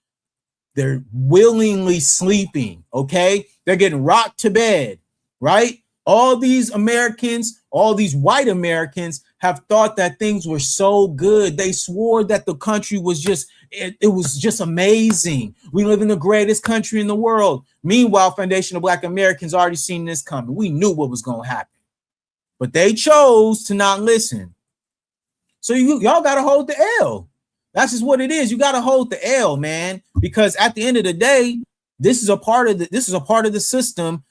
they're willingly sleeping, okay? They're getting rocked to bed, right? All these Americans, all these white Americans have thought that things were so good. They swore that the country was just, it was just amazing. We live in the greatest country in the world. Meanwhile, Foundational Black Americans already seen this coming. We knew what was going to happen, but they chose to not listen. So y'all got to hold the L. That's just what it is. You got to hold the L, man, because at the end of the day, this is a part of the system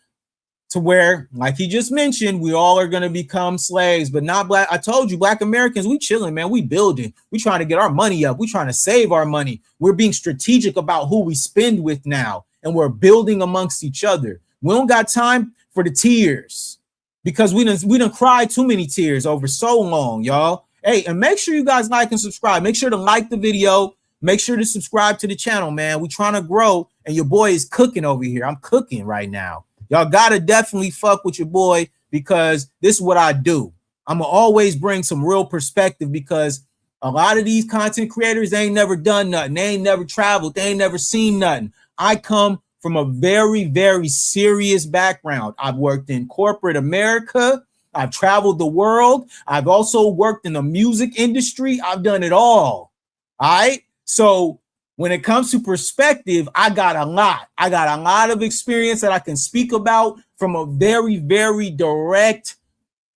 to where, like he just mentioned, we all are going to become slaves, but not black. I told you, Black Americans, we chilling, man. We building. We trying to get our money up. We trying to save our money. We're being strategic about who we spend with now, and we're building amongst each other. We don't got time for the tears because we done cried too many tears over so long, y'all. Hey, and make sure you guys like and subscribe. Make sure to like the video. Make sure to subscribe to the channel, man. We trying to grow, and your boy is cooking over here. I'm cooking right now. Y'all gotta definitely fuck with your boy because this is what I do. I'm gonna always bring some real perspective because a lot of these content creators, they ain't never done nothing. They ain't never traveled. They ain't never seen nothing. I come from a very, very serious background. I've worked in corporate America. I've traveled the world. I've also worked in the music industry. I've done it all. All right. So when it comes to perspective, I got a lot. I got a lot of experience that I can speak about from a very, very direct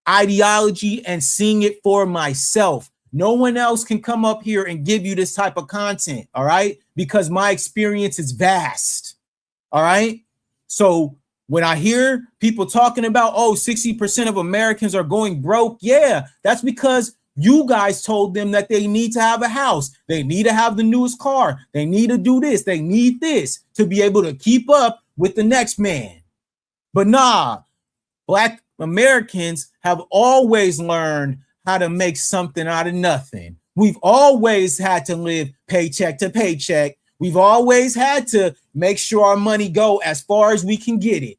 ideology and seeing it for myself. No one else can come up here and give you this type of content. All right. Because my experience is vast. All right. So when I hear people talking about, oh, 60% of Americans are going broke. Yeah, that's because you guys told them that they need to have a house. They need to have the newest car. They need to do this. They need this to be able to keep up with the next man. But nah, Black Americans have always learned how to make something out of nothing. We've always had to live paycheck to paycheck. We've always had to make sure our money go as far as we can get it.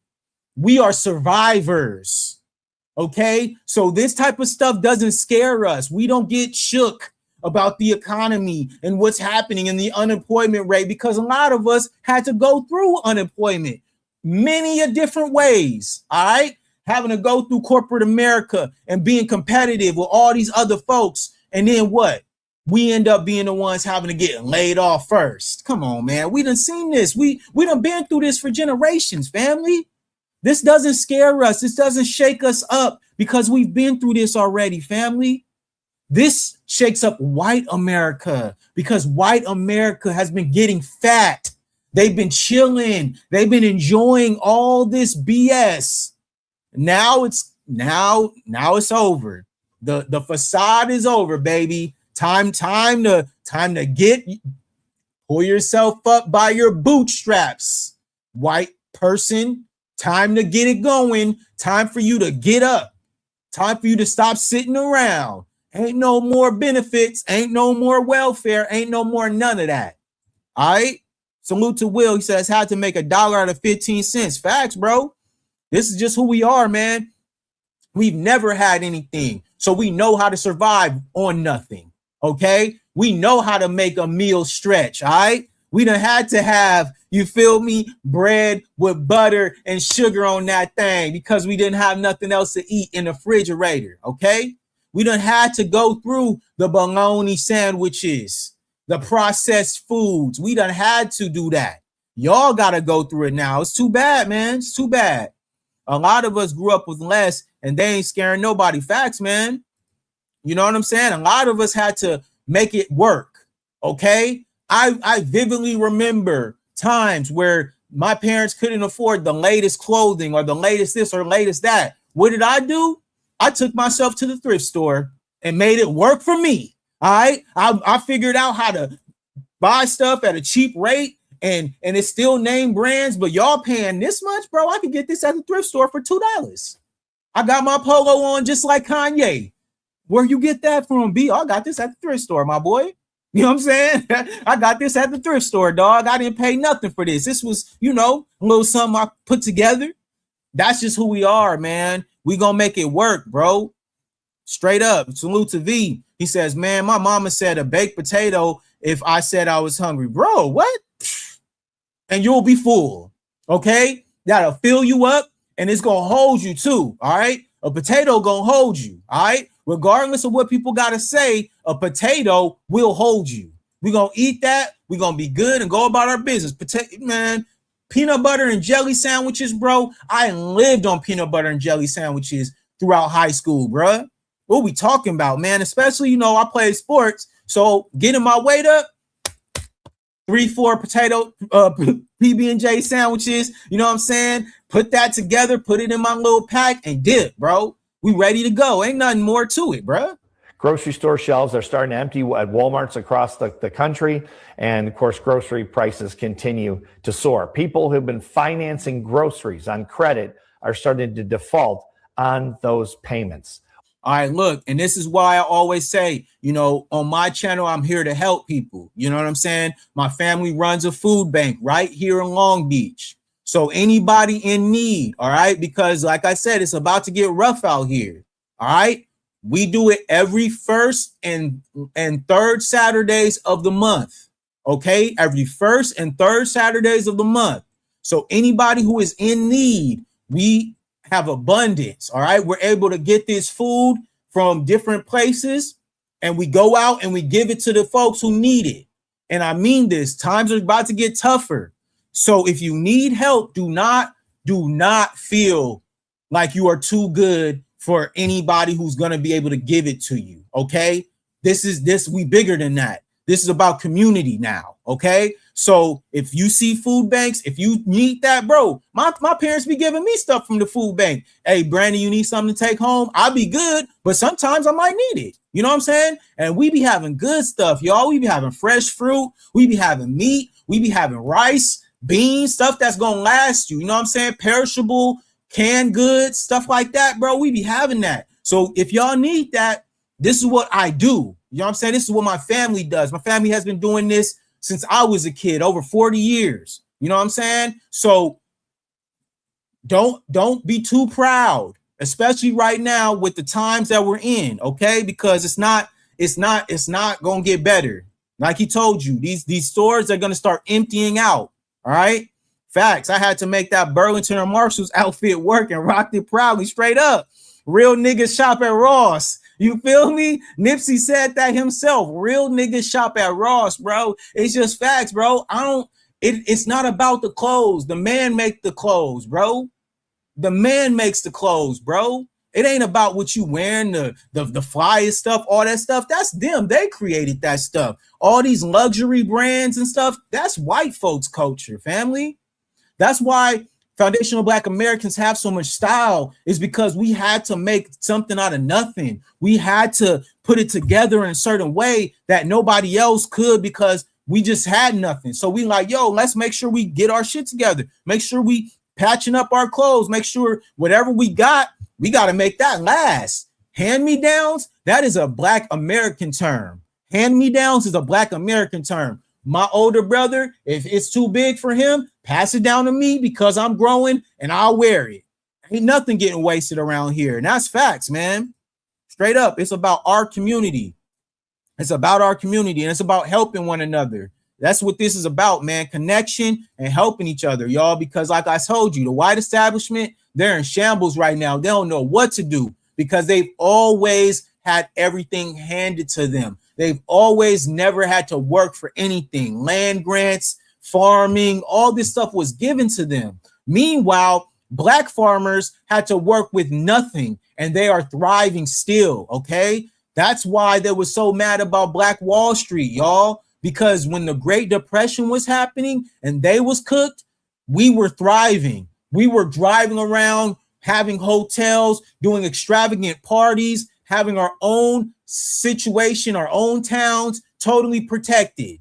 We are survivors. Okay, so this type of stuff doesn't scare us. We don't get shook about the economy and what's happening in the unemployment rate because a lot of us had to go through unemployment many a different ways. All right, having to go through corporate America and being competitive with all these other folks. And then what? We end up being the ones having to get laid off first. Come on, man. We done seen this. We done been through this for generations, family. This doesn't scare us. This doesn't shake us up because we've been through this already, family. This shakes up white America because white America has been getting fat. They've been chilling. They've been enjoying all this BS. Now it's over. The facade is over, baby. Time to pull yourself up by your bootstraps, white person. Time to get it going. Time for you to get up. Time for you to stop sitting around. Ain't no more benefits. Ain't no more welfare. Ain't no more none of that. All right. Salute to Will. He says, had to make $1 out of 15 cents. Facts, bro. This is just who we are, man. We've never had anything. So we know how to survive on nothing. Okay. We know how to make a meal stretch. All right. We done had to have, you feel me, bread with butter and sugar on that thing because we didn't have nothing else to eat in the refrigerator, okay? We done had to go through the bologna sandwiches, the processed foods. We done had to do that. Y'all got to go through it now. It's too bad, man. It's too bad. A lot of us grew up with less and they ain't scaring nobody. Facts, man. You know what I'm saying? A lot of us had to make it work, okay? I vividly remember times where my parents couldn't afford the latest clothing or the latest this or latest that. What did I do? I took myself to the thrift store and made it work for me. All right. I figured out how to buy stuff at a cheap rate and it's still name brands, but y'all paying this much, bro. I could get this at the thrift store for $2. I got my polo on just like Kanye. Where you get that from, B? I got this at the thrift store, my boy. You know what I'm saying? I got this at the thrift store, dog. I didn't pay nothing for this. This was, you know, a little something I put together. That's just who we are, man. We gonna make it work, bro. Straight up. Salute to V. He says, man, my mama said a baked potato if I said I was hungry. Bro, what? And you'll be full, okay? That'll fill you up, and it's gonna hold you too, all right? A potato gonna hold you, all right? Regardless of what people gotta say, a potato will hold you. We're gonna eat that, we're gonna be good and go about our business. Man, peanut butter and jelly sandwiches, bro. I lived on peanut butter and jelly sandwiches throughout high school, bro. What we talking about, man? Especially, you know, I played sports, so getting my weight up, 3-4 potato PB&J sandwiches, you know what I'm saying? Put that together, put it in my little pack and dip, bro. We ready to go. Ain't nothing more to it, bro. Grocery store shelves are starting to empty at Walmarts across the country. And of course, grocery prices continue to soar. People who've been financing groceries on credit are starting to default on those payments. All right, look, and this is why I always say, you know, on my channel, I'm here to help people. You know what I'm saying? My family runs a food bank right here in Long Beach. So anybody in need, all right, because like I said, it's about to get rough out here. All right. We do it every first and third Saturdays of the month. Okay. Every first and third Saturdays of the month. So anybody who is in need, we have abundance. All right. We're able to get this food from different places and we go out and we give it to the folks who need it. And I mean this, times are about to get tougher. So if you need help, do not feel like you are too good for anybody who's going to be able to give it to you. Okay. We bigger than that. This is about community now. Okay. So if you see food banks, if you need that, bro, my parents be giving me stuff from the food bank. Hey, Brandon, you need something to take home? I'll be good, but sometimes I might need it. You know what I'm saying? And we be having good stuff, y'all. We be having fresh fruit. We be having meat. We be having rice, beans, stuff that's going to last you. You know what I'm saying? Perishable, canned goods, stuff like that, bro. We be having that. So if y'all need that, this is what I do. You know what I'm saying? This is what my family does. My family has been doing this since I was a kid, over 40 years. You know what I'm saying? So don't be too proud, especially right now with the times that we're in, okay? Because it's not going to get better. Like he told you, these stores are going to start emptying out, all right? Facts. I had to make that Burlington or Marshall's outfit work and rocked it proudly, straight up. Real niggas shop at Ross. You feel me? Nipsey said that himself. Real niggas shop at Ross, bro. It's just facts, bro. It's not about the clothes. The man make the clothes, bro. The man makes the clothes, bro. It ain't about what you wearing, the flyest stuff, all that stuff. That's them. They created that stuff. All these luxury brands and stuff, that's white folks' culture, family. That's why Foundational Black Americans have so much style, is because we had to make something out of nothing. We had to put it together in a certain way that nobody else could because we just had nothing. So we like, yo, let's make sure we get our shit together. Make sure we patching up our clothes. Make sure whatever we got to make that last. Hand-me-downs, that is a Black American term. Hand-me-downs is a Black American term. My older brother, if it's too big for him, pass it down to me because I'm growing and I'll wear it. Ain't nothing getting wasted around here. And that's facts, man. Straight up. It's about our community. It's about our community and it's about helping one another. That's what this is about, man. Connection and helping each other, y'all. Because like I told you, the white establishment, they're in shambles right now. They don't know what to do because they've always had everything handed to them. They've always never had to work for anything. Land grants, farming, all this stuff was given to them. Meanwhile, Black farmers had to work with nothing and they are thriving still, okay? That's why they were so mad about Black Wall Street, y'all, because when the Great Depression was happening and they was cooked, we were thriving. We were driving around, having hotels, doing extravagant parties, having our own situation, our own towns, totally protected.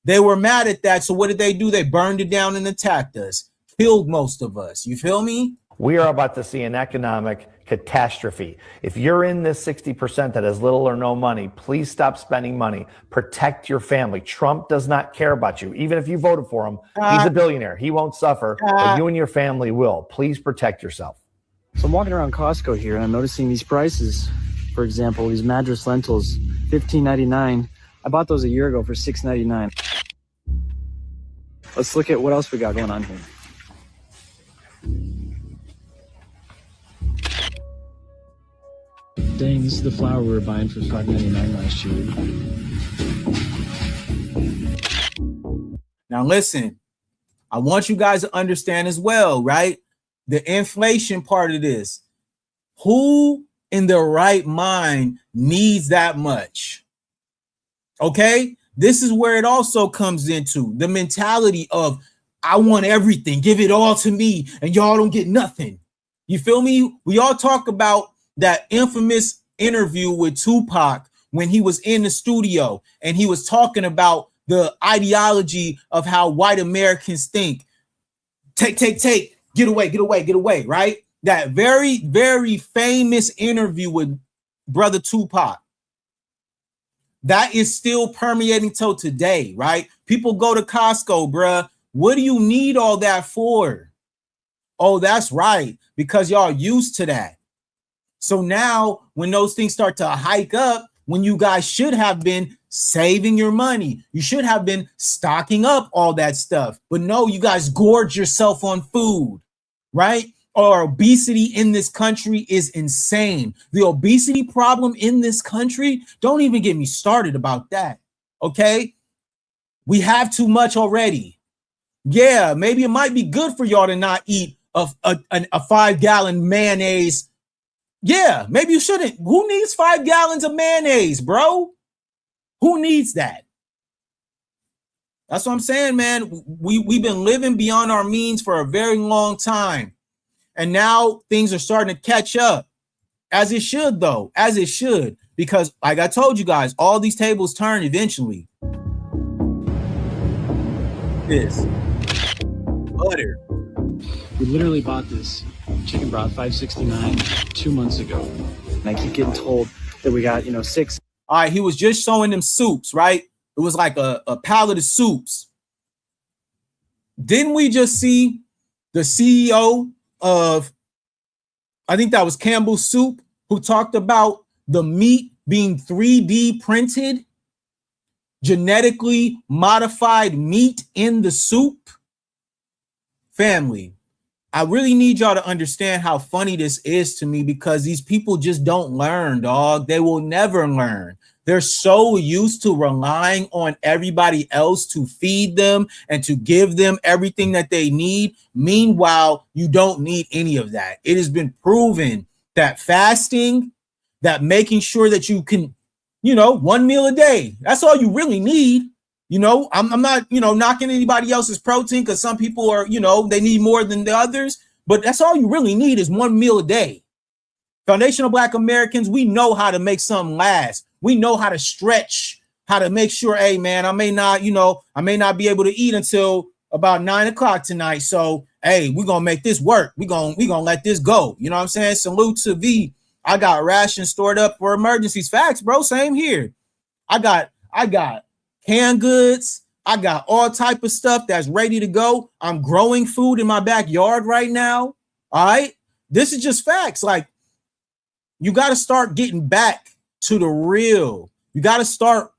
They were mad at that. So what did they do? They burned it down and attacked us, killed most of us. You feel me? We are about to see an economic catastrophe. If you're in this 60% that has little or no money, please stop spending money. Protect your family. Trump does not care about you. Even if you voted for him, he's a billionaire. He won't suffer, but you and your family will. Please protect yourself. So I'm walking around Costco here and I'm noticing these prices. For example, these madras lentils, $15.99. I bought those a year ago for $6.99. Let's look at what else we got going on here. Dang, this is the flour we were buying for $5.99 last year. Now listen, I want you guys to understand as well, right? The inflation part of this. Who in their right mind needs that much? Okay? This is where it also comes into the mentality of, I want everything, give it all to me, and y'all don't get nothing. You feel me? We all talk about that infamous interview with Tupac when he was in the studio and he was talking about the ideology of how white Americans think. Take, get away, right? That very, very famous interview with brother Tupac. That is still permeating till today, right? People go to Costco, bruh. What do you need all that for? Oh, that's right, because y'all used to that. So now when those things start to hike up, when you guys should have been saving your money, you should have been stocking up all that stuff. But no, you guys gorge yourself on food, right? Our obesity in this country is insane. The obesity problem in this country, don't even get me started about that, okay? We have too much already. Yeah, maybe it might be good for y'all to not eat a 5-gallon mayonnaise. Yeah, maybe you shouldn't. Who needs 5 gallons of mayonnaise, bro? Who needs that? That's what I'm saying, man. We've been living beyond our means for a very long time. And now things are starting to catch up. As it should, though. As it should. Because like I told you guys, all these tables turn eventually. This. Butter. We literally bought this chicken broth, $5.69, 2 months ago. And I keep getting told that we got, 6. All right, he was just showing them soups, right? It was like a pallet of soups. Didn't we just see the CEO of, I think that was Campbell's Soup, who talked about the meat being 3D printed, genetically modified meat in the soup? Family, I really need y'all to understand how funny this is to me, because these people just don't learn, dog. They will never learn. They're so used to relying on everybody else to feed them and to give them everything that they need. Meanwhile, you don't need any of that. It has been proven that fasting, that making sure that you can, one meal a day, that's all you really need. I'm not, knocking anybody else's protein, because some people are, they need more than the others, but that's all you really need is 1 meal a day. Foundational Black Americans, we know how to make something last. We know how to stretch, how to make sure, hey man, I may not be able to eat until about 9 o'clock tonight. So, hey, we're going to make this work. We're going to let this go. You know what I'm saying? Salute to V. I got rations stored up for emergencies. Facts, bro. Same here. I got canned goods. I got all type of stuff that's ready to go. I'm growing food in my backyard right now. All right. This is just facts. Like, you got to start getting back to the real. You got to start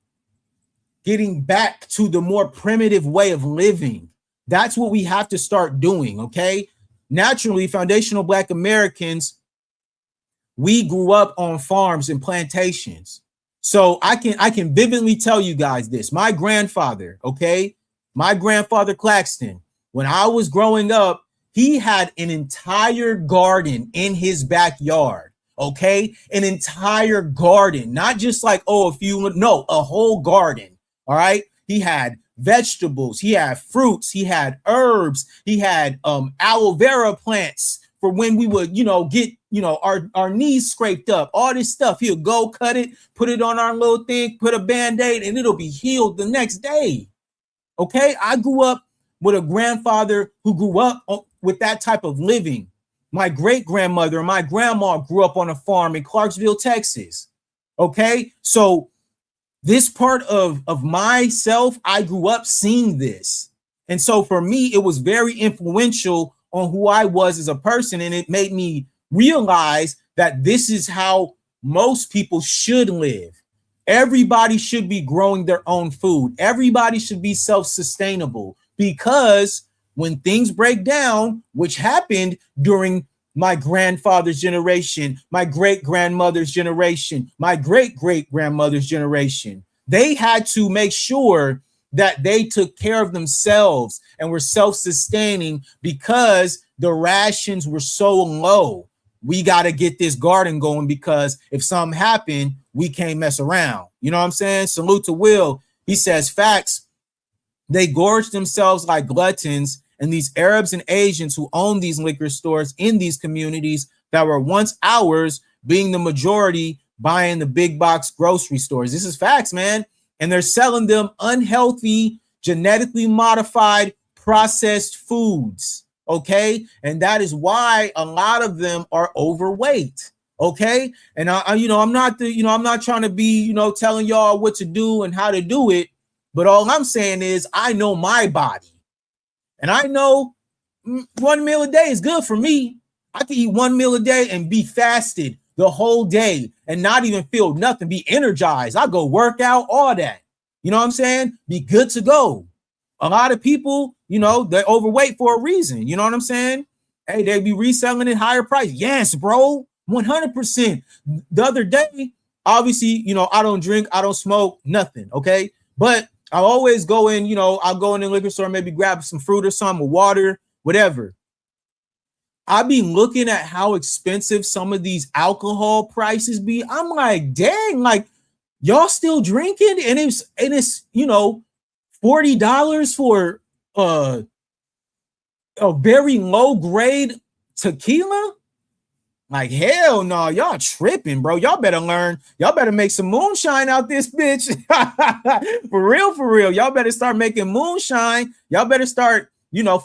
getting back to the more primitive way of living. That's what we have to start doing. Okay. Naturally, Foundational Black Americans, we grew up on farms and plantations. So I can vividly tell you guys this. My grandfather, Claxton, when I was growing up, he had an entire garden in his backyard, okay? An entire garden, not just like, a whole garden, all right? He had vegetables, he had fruits, he had herbs, he had aloe vera plants for when we would, get, our knees scraped up, all this stuff. He'll go cut it, put it on our little thing, put a Band-Aid, and it'll be healed the next day. Okay. I grew up with a grandfather who grew up with that type of living. My great-grandmother and my grandma grew up on a farm in Clarksville, Texas. Okay, so this part of myself, I grew up seeing this. And so for me, it was very influential on who I was as a person. And it made me realize that this is how most people should live. Everybody should be growing their own food. Everybody should be self-sustainable, because when things break down, which happened during my grandfather's generation, my great-grandmother's generation, my great-great-grandmother's generation, they had to make sure that they took care of themselves and were self-sustaining because the rations were so low. We got to get this garden going, because if something happened, we can't mess around. You know what I'm saying? Salute to Will. He says, facts. They gorged themselves like gluttons, and these Arabs and Asians who own these liquor stores in these communities that were once ours, being the majority, buying the big box grocery stores. This is facts, man. And they're selling them unhealthy, genetically modified, processed foods. Okay. And that is why a lot of them are overweight. Okay. And I'm not trying to be, telling y'all what to do and how to do it. But all I'm saying is I know my body, and I know 1 meal a day is good for me. I can eat 1 meal a day and be fasted the whole day and not even feel nothing, be energized. I go work out, all that. You know what I'm saying? Be good to go. A lot of people, they're overweight for a reason. You know what I'm saying? Hey, they be reselling at higher price. Yes, bro, 100%. The other day, obviously, I don't drink, I don't smoke, nothing. Okay. But I always go in, I'll go in the liquor store, maybe grab some fruit or something, or water, whatever. I be looking at how expensive some of these alcohol prices be. I'm like, dang, like y'all still drinking? And it's $40 for a very low grade tequila. Like, hell no, y'all tripping, bro. Y'all better learn. Y'all better make some moonshine out this bitch. For real. Y'all better start making moonshine. Y'all better start,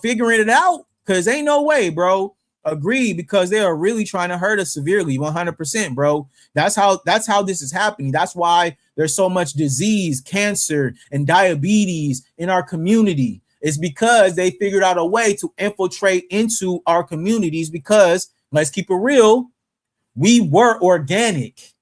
figuring it out, because ain't no way, bro. Agree, because they are really trying to hurt us severely. 100%, bro. That's how this is happening. That's why there's so much disease, cancer, and diabetes in our community. It's because they figured out a way to infiltrate into our communities, because let's keep it real, we were organic.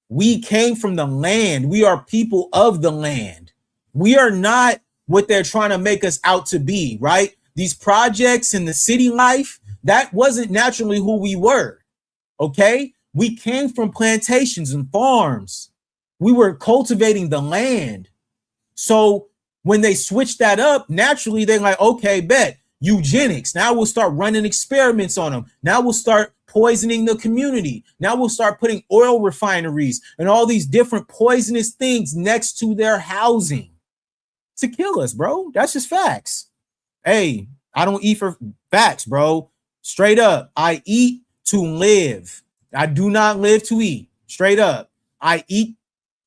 We came from the land. We are people of the land. We are not what they're trying to make us out to be, right? These projects in the city life, that wasn't naturally who we were, okay? We came from plantations and farms. We were cultivating the land. So when they switched that up, naturally, they're like, okay, bet. Eugenics. Now we'll start running experiments on them. Now we'll start poisoning the community. Now we'll start putting oil refineries and all these different poisonous things next to their housing to kill us, bro. That's just facts. Hey, I don't eat for facts, bro. Straight up. I eat to live. I do not live to eat. Straight up. I eat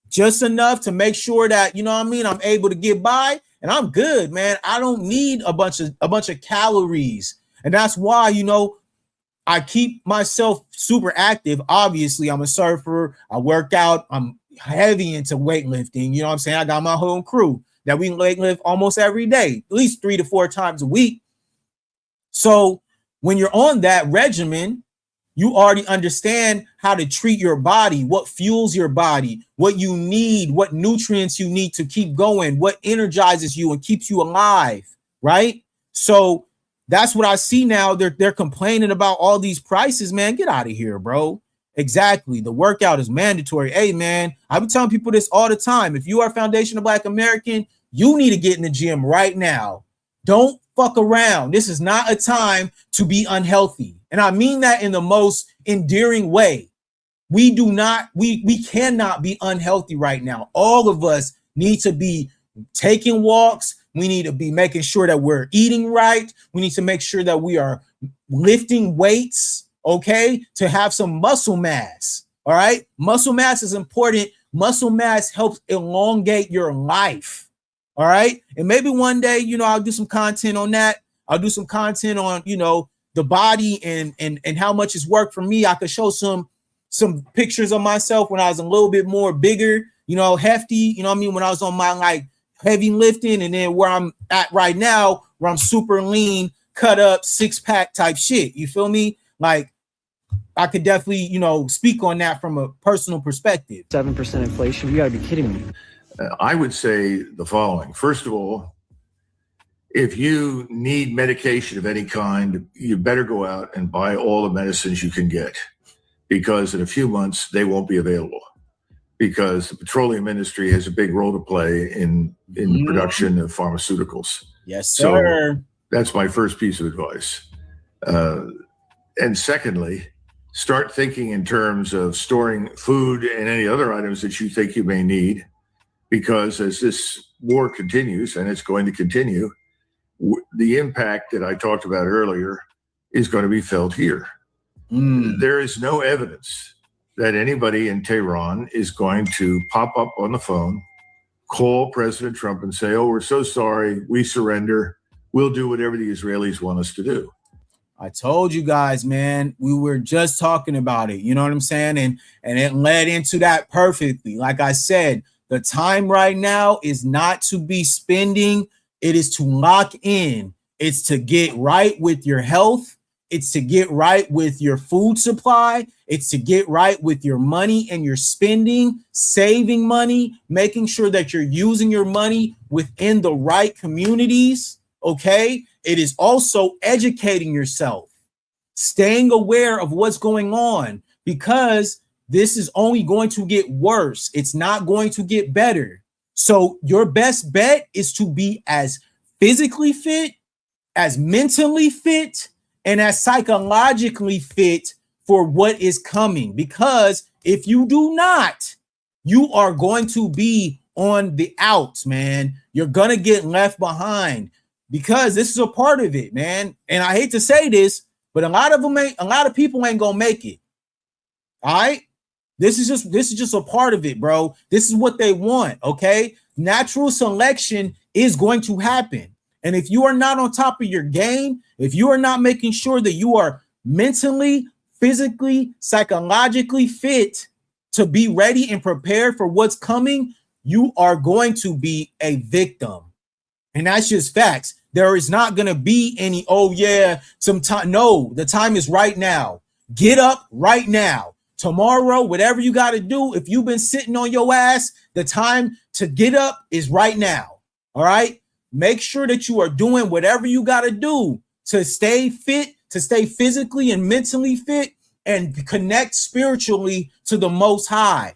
just enough to make sure that, I'm able to get by. And I'm good, man. I don't need a bunch of calories. And that's why, I keep myself super active. Obviously, I'm a surfer. I work out. I'm heavy into weightlifting. You know what I'm saying? I got my whole crew that we weightlift almost every day, at least 3 to 4 times a week. So when you're on that regimen, you already understand how to treat your body, what fuels your body, what you need, what nutrients you need to keep going, what energizes you and keeps you alive, right? So that's what I see now. They're complaining about all these prices, man. Get out of here, bro. Exactly. The workout is mandatory. Hey, man, I've been telling people this all the time. If you are a Foundational Black American, you need to get in the gym right now. Don't fuck around. This is not a time to be unhealthy. And I mean that in the most endearing way. We cannot be unhealthy right now. All of us need to be taking walks. We need to be making sure that we're eating right. We need to make sure that we are lifting weights, okay, to have some muscle mass. All right. Muscle mass is important. Muscle mass helps elongate your life. All right. And maybe one day, I'll do some content on that. I'll do some content on, the body and how much it's worked for me. I could show some pictures of myself when I was a little bit more bigger, you know, hefty, you know what I mean, when I was on my like heavy lifting, and then where I'm at right now, where I'm super lean, cut up, 6-pack type shit. You feel me? Like, I could definitely, you know, speak on that from a personal perspective. 7% inflation. You gotta be kidding me. I would say the following. First of all, if you need medication of any kind, you better go out and buy all the medicines you can get, because in a few months they won't be available, because the petroleum industry has a big role to play in the production of pharmaceuticals. Yes, sir. So that's my first piece of advice. And secondly, start thinking in terms of storing food and any other items that you think you may need, because as this war continues, and it's going to continue, the impact that I talked about earlier is going to be felt here. There is no evidence that anybody in Tehran is going to pop up on the phone, call President Trump and say, oh, we're so sorry, we surrender, we'll do whatever the Israelis want us to do. I told you guys, man, we were just talking about it. You know what I'm saying? And it led into that perfectly. Like I said, the time right now is not to be spending. It is to lock in. It's to get right with your health. It's to get right with your food supply. It's to get right with your money and your spending, saving money, making sure that you're using your money within the right communities. Okay. It is also educating yourself, staying aware of what's going on, because this is only going to get worse. It's not going to get better. So your best bet is to be as physically fit, as mentally fit, and as psychologically fit for what is coming. Because if you do not, you are going to be on the outs, man. You're going to get left behind, because this is a part of it, man. And I hate to say this, but a lot of people ain't gonna make it. All right. This is just a part of it, bro. This is what they want. Okay. Natural selection is going to happen. And if you are not on top of your game, if you are not making sure that you are mentally, physically, psychologically fit to be ready and prepared for what's coming, you are going to be a victim. And that's just facts. There is not going to be any, oh yeah, some time. No, the time is right now. Get up right now. Tomorrow, whatever you got to do, if you've been sitting on your ass, the time to get up is right now. All right. Make sure that you are doing whatever you got to do to stay fit, to stay physically and mentally fit, and connect spiritually to the Most High.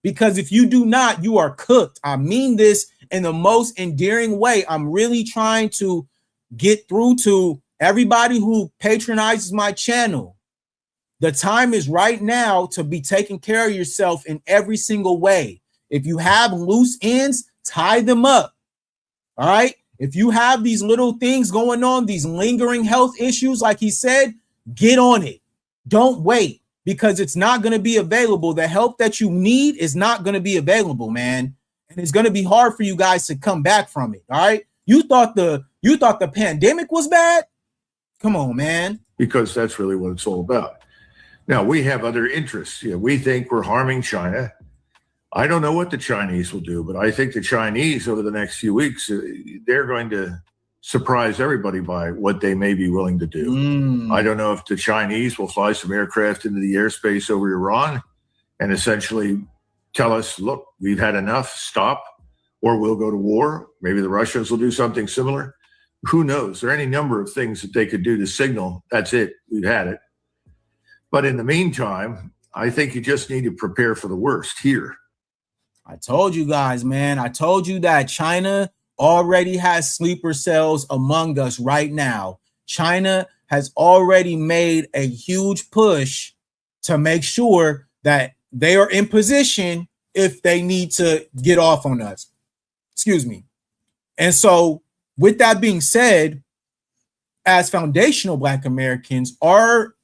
Because if you do not, you are cooked. I mean this in the most endearing way. I'm really trying to get through to everybody who patronizes my channel. The time is right now to be taking care of yourself in every single way. If you have loose ends, tie them up. All right. If you have these little things going on, these lingering health issues, like he said, get on it. Don't wait, because it's not going to be available. The help that you need is not going to be available, man. And it's going to be hard for you guys to come back from it. All right. You thought the pandemic was bad? Come on, man. Because that's really what it's all about. Now, we have other interests. You know, we think we're harming China. I don't know what the Chinese will do, but I think the Chinese over the next few weeks, they're going to surprise everybody by what they may be willing to do. I don't know if the Chinese will fly some aircraft into the airspace over Iran and essentially tell us, look, we've had enough, stop, or we'll go to war. Maybe the Russians will do something similar. Who knows? There are any number of things that they could do to signal, that's it, we've had it. But in the meantime, I think you just need to prepare for the worst here. I told you guys, man. I told you that China already has sleeper cells among us right now. China has already made a huge push to make sure that they are in position if they need to get off on us. Excuse me. And so with that being said, as foundational Black Americans, our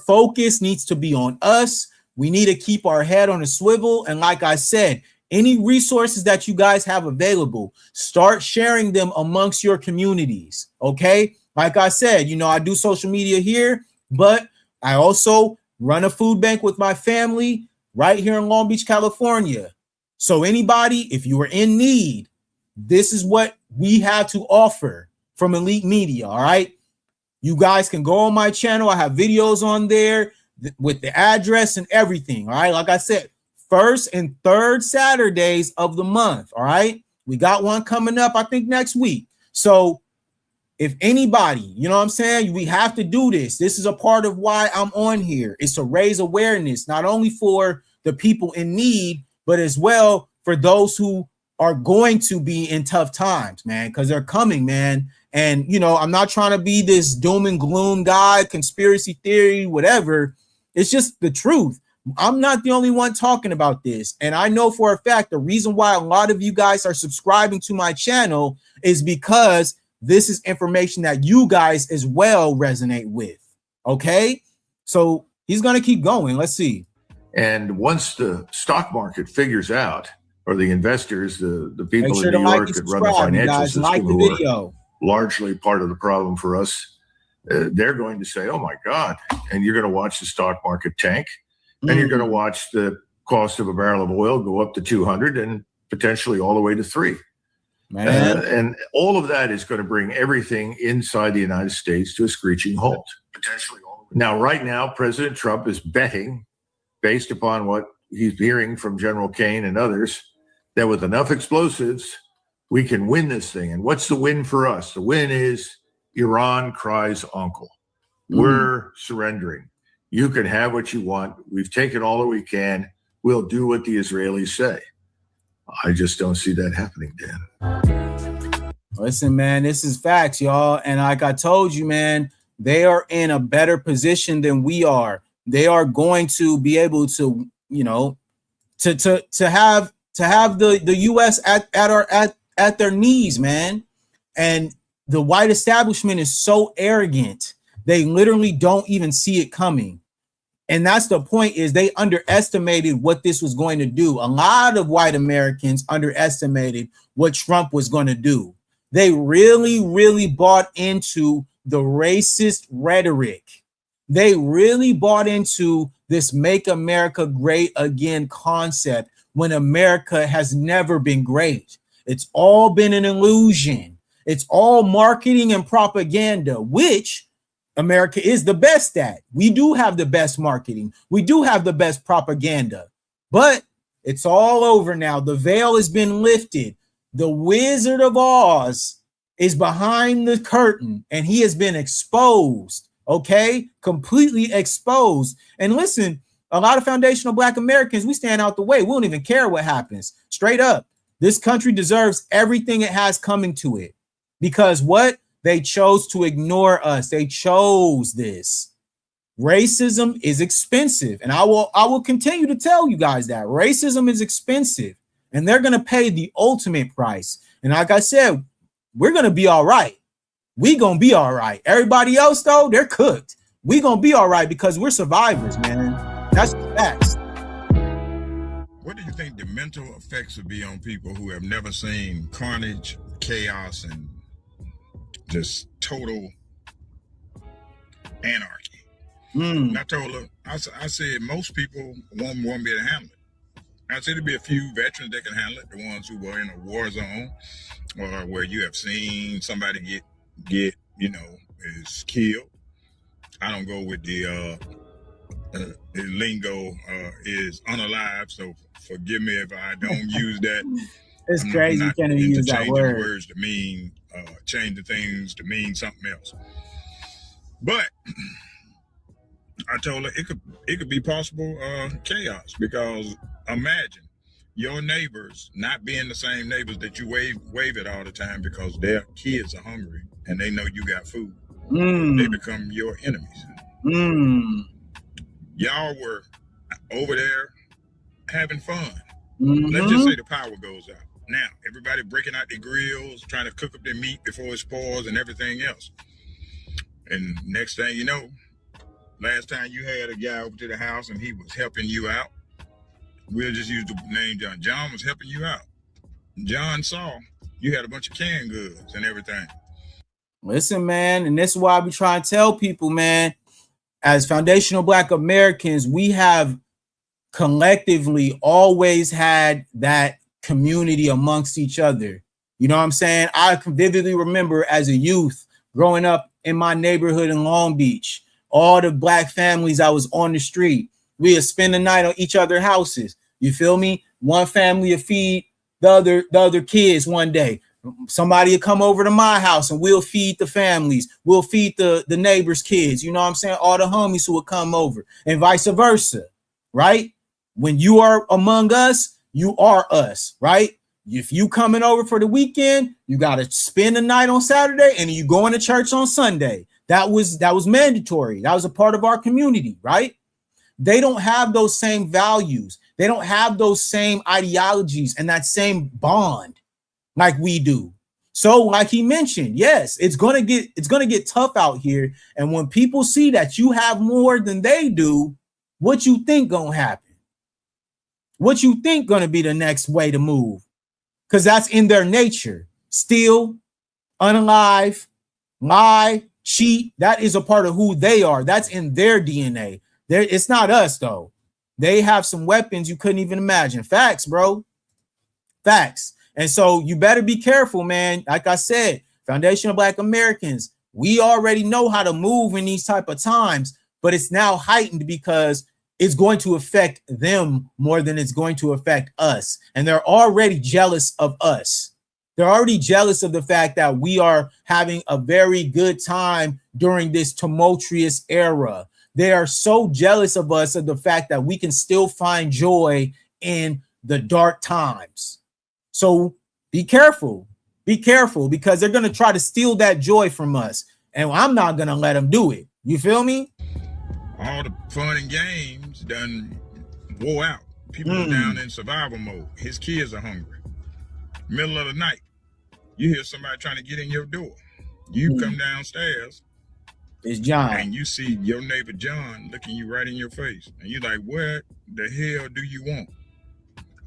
focus needs to be on us. We need to keep our head on a swivel. And like I said, any resources that you guys have available, start sharing them amongst your communities. Okay. like I said, you know, I do social media here, but I also run a food bank with my family right here in Long Beach, California. So anybody, if you are in need, this is what we have to offer from Elite Media. All right. You guys can go on my channel. I have videos on there with the address and everything. All right. Like I said, first and third Saturdays of the month. All right. We got one coming up, I think, next week. So if anybody, you know what I'm saying, we have to do this. This is a part of why I'm on here. It's to raise awareness, not only for the people in need, but as well for those who are going to be in tough times, man, because they're coming, man. And, you know, I'm not trying to be this doom and gloom guy, conspiracy theory, whatever. It's just the truth. I'm not the only one talking about this. And I know for a fact the reason why a lot of you guys are subscribing to my channel is because this is information that you guys as well resonate with. Okay. So he's going to keep going. Let's see. And once the stock market figures out, or the investors, the people Make sure in New to York that run the financial system, like the who video. are largely part of the problem for us, they're going to say, oh my God. And you're going to watch the stock market tank, and you're going to watch the cost of a barrel of oil go up to 200 and potentially all the way to 3. Man. And all of that is going to bring everything inside the United States to a screeching halt. Potentially all. Now, right now, President Trump is betting, based upon what he's hearing from General Kane and others, that with enough explosives, we can win this thing. And what's the win for us? The win is Iran cries uncle. We're surrendering. You can have what you want. We've taken all that we can. We'll do what the Israelis say. I just don't see that happening, Dan. Listen, man, this is facts, y'all. And like I told you, man, they are in a better position than we are. They are going to be able to, you know, to have the U.S. at their knees, man. And the white establishment is so arrogant, they literally don't even see it coming. And that's the point, is they underestimated what this was going to do. A lot of white Americans underestimated what Trump was going to do. They really, really bought into the racist rhetoric. They really bought into this Make America Great Again concept when America has never been great. It's all been an illusion. It's all marketing and propaganda, which America is the best at. We do have the best marketing. We do have the best propaganda, but it's all over now. The veil has been lifted. The Wizard of Oz is behind the curtain, and he has been exposed. Okay, completely exposed. And listen, a lot of foundational Black Americans, we stand out the way. We don't even care what happens. Straight up, this country deserves everything it has coming to it, because what? They chose to ignore us. They chose this. Racism is expensive. And I will continue to tell you guys that racism is expensive, and they're going to pay the ultimate price. And like I said, we're going to be all right. We going to be all right. Everybody else, though, they're cooked. We going to be all right because we're survivors, man. That's the facts. What do you think the mental effects would be on people who have never seen carnage, chaos, and just total anarchy? And I told her, I said, most people won't be able to handle it. I said, there'll be a few veterans that can handle it, the ones who were in a war zone, or where you have seen somebody get is killed. I don't go with the lingo is unalive, so forgive me if I don't use that. It's crazy you can't even use that word. Words to mean changing things to mean something else. But I told her it could be possible chaos, because imagine your neighbors not being the same neighbors that you wave at all the time because their kids are hungry and they know you got food. They become your enemies. Y'all were over there having fun. Let's just say the power goes out. Now, everybody breaking out their grills, trying to cook up their meat before it spoils and everything else. And next thing you know, last time you had a guy over to the house and he was helping you out. We'll just use the name John. John was helping you out. John saw you had a bunch of canned goods and everything. Listen, man, and this is why we try to tell people, man, as foundational Black Americans, we have collectively always had that community amongst each other. You know what I'm saying? I can vividly remember as a youth growing up in my neighborhood in Long Beach, all the Black families I was on the street, we would spend the night on each other's houses. You feel me? One family would feed the other kids one day. Somebody would come over to my house and we'll feed the families. We'll feed the neighbors' kids. You know what I'm saying? All the homies who would come over and vice versa, right? When you are among us, you are us, right? If you coming over for the weekend, you got to spend the night on Saturday and you going to church on Sunday. That was mandatory. That was a part of our community, right? They don't have those same values. They don't have those same ideologies and that same bond like we do. So like he mentioned, yes, it's going to get tough out here. And when people see that you have more than they do, what you think going to happen? What you think going to be the next way to move? Because that's in their nature. Steal, unalive, lie, cheat. That is a part of who they are. That's in their DNA. It's not us, though. They have some weapons you couldn't even imagine. Facts, bro. Facts. And so you better be careful, man. Like I said, Foundational Black Americans, we already know how to move in these type of times, but it's now heightened because it's going to affect them more than it's going to affect us. And they're already jealous of us. They're already jealous of the fact that we are having a very good time during this tumultuous era. They are so jealous of us of the fact that we can still find joy in the dark times. So be careful, because they're going to try to steal that joy from us. And I'm not going to let them do it. You feel me? All the fun and games done wore out. People are down in survival mode. His kids are hungry. Middle of the night, you hear somebody trying to get in your door. You come downstairs. It's John. And you see your neighbor John looking you right in your face. And you're like, what the hell do you want?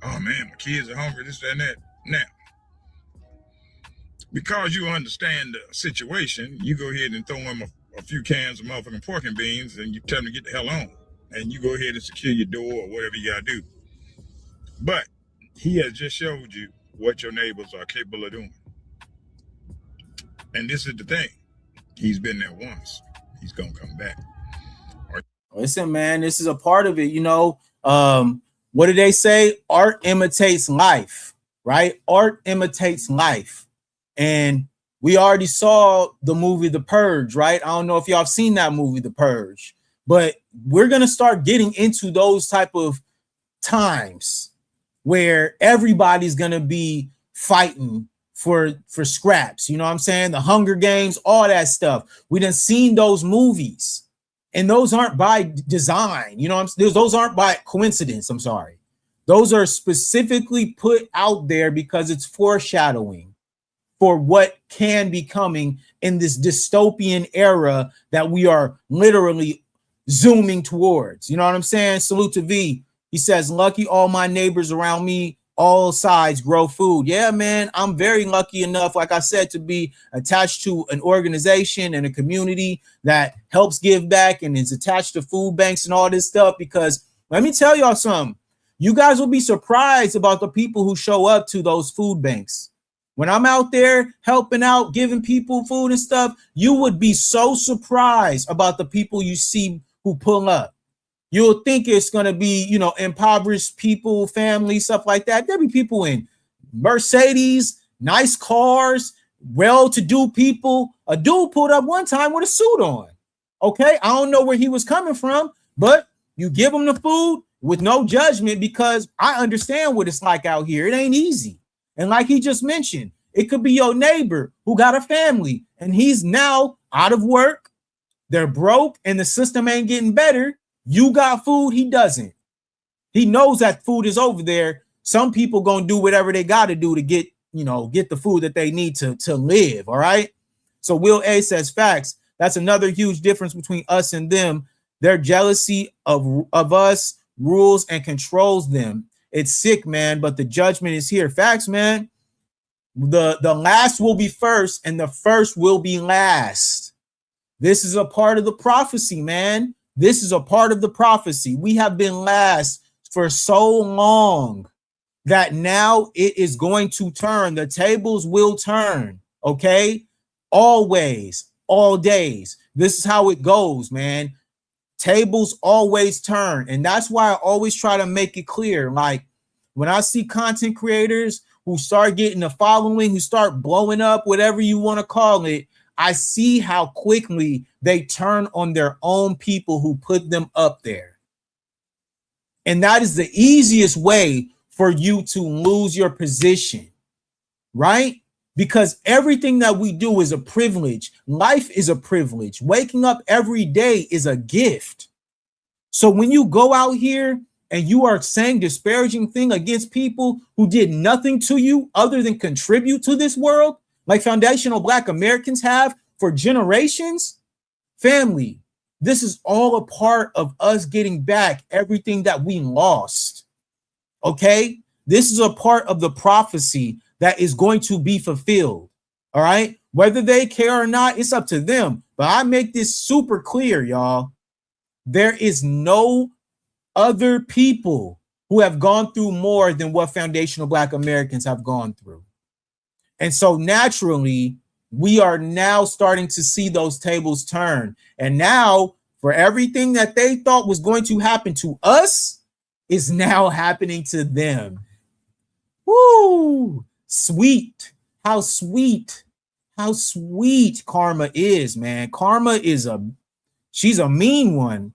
Oh man, my kids are hungry, this, that, and that. Now, because you understand the situation, you go ahead and throw him a few cans of motherfucking pork and beans and you tell him to get the hell on. And you go ahead and secure your door or whatever you gotta do. But he has just showed you what your neighbors are capable of doing. And this is the thing. He's been there once. He's gonna come back. Listen, man, this is a part of it. You know, what do they say? Art imitates life, right? Art imitates life. And we already saw the movie The Purge, right? I don't know if y'all have seen that movie, The Purge, but we're going to start getting into those type of times where everybody's going to be fighting for scraps. You know what I'm saying? The Hunger Games, all that stuff. We done seen those movies. And those aren't by design, you know what I'm saying? Those aren't by coincidence, I'm sorry. Those are specifically put out there because it's foreshadowing for what can be coming in this dystopian era that we are literally zooming towards. You know what I'm saying? Salute to V. He says, lucky all my neighbors around me, all sides grow food. Yeah, man, I'm very lucky enough, like I said, to be attached to an organization and a community that helps give back and is attached to food banks and all this stuff. Because let me tell y'all something, you guys will be surprised about the people who show up to those food banks. When I'm out there helping out, giving people food and stuff, you would be so surprised about the people you see who pull up. You'll think it's going to be, you know, impoverished people, families, stuff like that. There'll be people in Mercedes, nice cars, well-to-do people. A dude pulled up one time with a suit on. Okay, I don't know where he was coming from, but you give him the food with no judgment because I understand what it's like out here. It ain't easy. And like he just mentioned, it could be your neighbor who got a family and he's now out of work. They're broke and the system ain't getting better. You got food, he doesn't. He knows that food is over there. Some people gonna do whatever they got to do to get, you know, get the food that they need to live. All right. So Will A says facts. That's another huge difference between us and them. Their jealousy of us rules and controls them. It's sick, man, but the judgment is here. Facts, man. The last will be first and the first will be last. This is a part of the prophecy, man. This is a part of the prophecy. We have been last for so long that now it is going to turn. The tables will turn, okay? Always, all days. This is how it goes, man. Tables always turn. And that's why I always try to make it clear. Like when I see content creators who start getting a following, who start blowing up, whatever you want to call it, I see how quickly they turn on their own people who put them up there. And that is the easiest way for you to lose your position, right? Because everything that we do is a privilege. Life is a privilege. Waking up every day is a gift. So when you go out here and you are saying disparaging thing against people who did nothing to you other than contribute to this world, like Foundational Black Americans have for generations, family, this is all a part of us getting back everything that we lost. Okay? This is a part of the prophecy that is going to be fulfilled. All right? Whether they care or not, it's up to them. But I make this super clear, y'all. There is no other people who have gone through more than what Foundational Black Americans have gone through. And so naturally, we are now starting to see those tables turn. And now, for everything that they thought was going to happen to us is now happening to them. Woo! Sweet. How sweet. How sweet karma is, man. Karma is she's a mean one.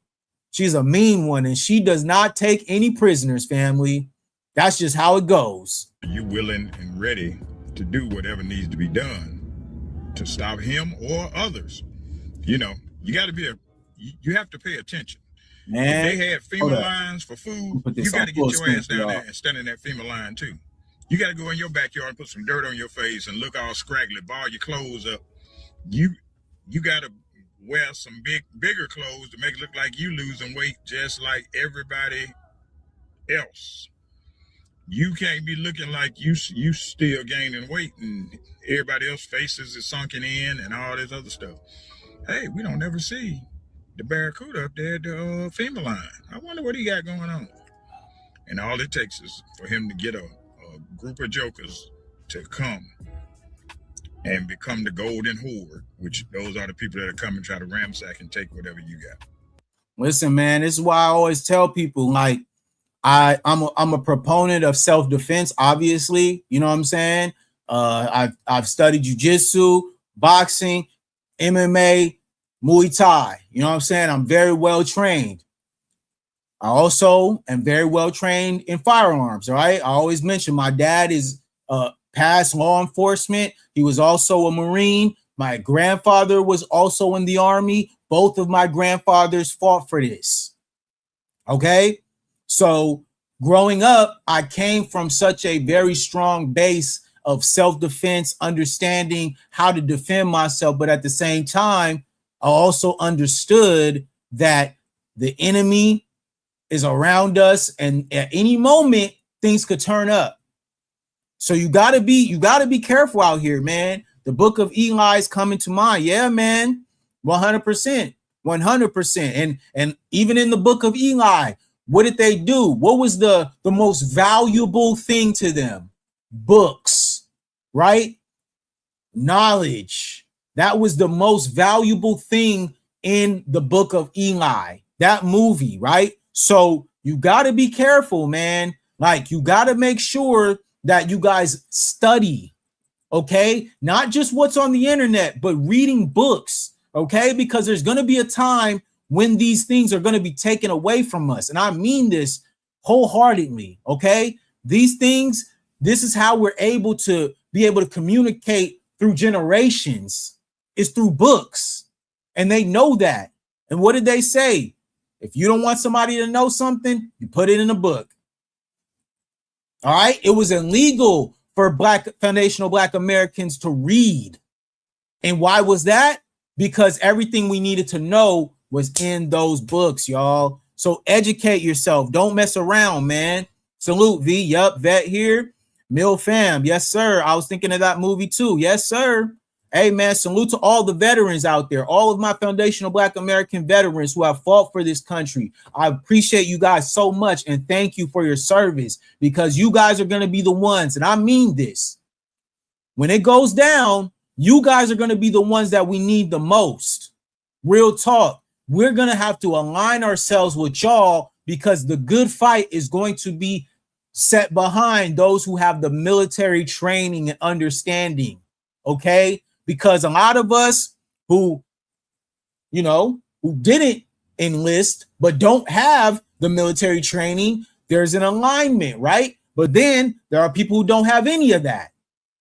She's a mean one, and she does not take any prisoners, family. That's just how it goes. Are you willing and ready to do whatever needs to be done to stop him or others? You know, you got to be you have to pay attention. Man, if they had FEMA lines for food, you got to get your ass down there and stand in that FEMA line too. You got to go in your backyard and put some dirt on your face and look all scraggly, ball your clothes up. You got to wear some bigger clothes to make it look like you losing weight just like everybody else. You can't be looking like you still gaining weight and everybody else's faces is sunken in and all this other stuff. Hey, we don't ever see the Barracuda up there at the FEMA line. I wonder what he got going on. And all it takes is for him to get a group of jokers to come and become the golden horde, which those are the people that are coming to try to ransack and take whatever you got. Listen, man, this is why I always tell people, like, I'm a proponent of self-defense, obviously. You know what I'm saying? I've studied jiu-jitsu, boxing, MMA, Muay Thai. You know what I'm saying? I'm very well trained. I also am very well trained in firearms. All right. I always mention my dad is past law enforcement. He was also a Marine. My grandfather was also in the Army. Both of my grandfathers fought for this. Okay. So growing up, I came from such a very strong base of self-defense, understanding how to defend myself. But at the same time, I also understood that the enemy is around us, and at any moment things could turn up. So you gotta be careful out here, man. The book of Eli is coming to mind. Yeah, man, 100%, 100%. And even in the book of Eli, what did they do? What was the most valuable thing to them? Books, right? Knowledge. That was the most valuable thing in the book of Eli, that movie, right? So you got to be careful, man. Like, you got to make sure that you guys study, okay? Not just what's on the internet, but reading books, okay? Because there's going to be a time when these things are going to be taken away from us. And I mean this wholeheartedly, okay? These things, this is how we're able to communicate through generations, is through books. And they know that. And what did they say? If you don't want somebody to know something, you put it in a book. All right? It was illegal for Foundational Black Americans to read. And why was that? Because everything we needed to know was in those books, y'all. So educate yourself. Don't mess around, man. Salute, V. Yup, Vet here. Mill fam, yes, sir. I was thinking of that movie too. Yes, sir. Hey, man, salute to all the veterans out there, all of my foundational Black American veterans who have fought for this country. I appreciate you guys so much, and thank you for your service, because you guys are going to be the ones, and I mean this, when it goes down, you guys are going to be the ones that we need the most. Real talk. We're going to have to align ourselves with y'all, because the good fight is going to be set behind those who have the military training and understanding. Okay? Because a lot of us who, who didn't enlist but don't have the military training, there's an alignment, right? But then there are people who don't have any of that.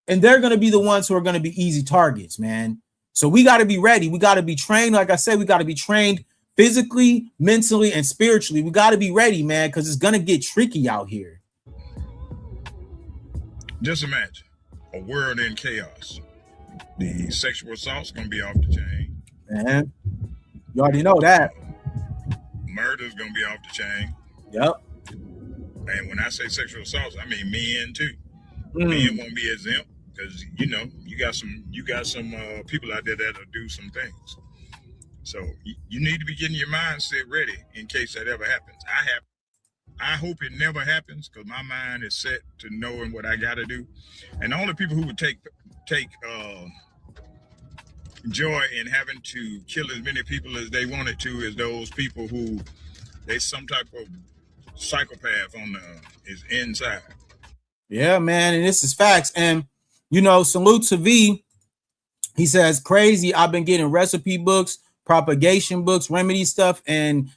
And they're going to be the ones who are going to be easy targets, man. So we got to be ready. We got to be trained. Like I said, we got to be trained physically, mentally, and spiritually. We got to be ready, man, because it's going to get tricky out here. Just imagine a world in chaos. The sexual assault's going to be off the chain. Man, you already know that. Murder's going to be off the chain. Yep. And when I say sexual assaults, I mean men too. Men won't be exempt, because you got some people out there that'll do some things. So you need to be getting your mindset ready in case that ever happens. I hope it never happens, because my mind is set to knowing what I got to do. And the only people who would take joy in having to kill as many people as they wanted to is those people who they some type of psychopath is inside. Yeah, man, and this is facts. And salute to V. He says, crazy. I've been getting recipe books, propagation books, remedy stuff, and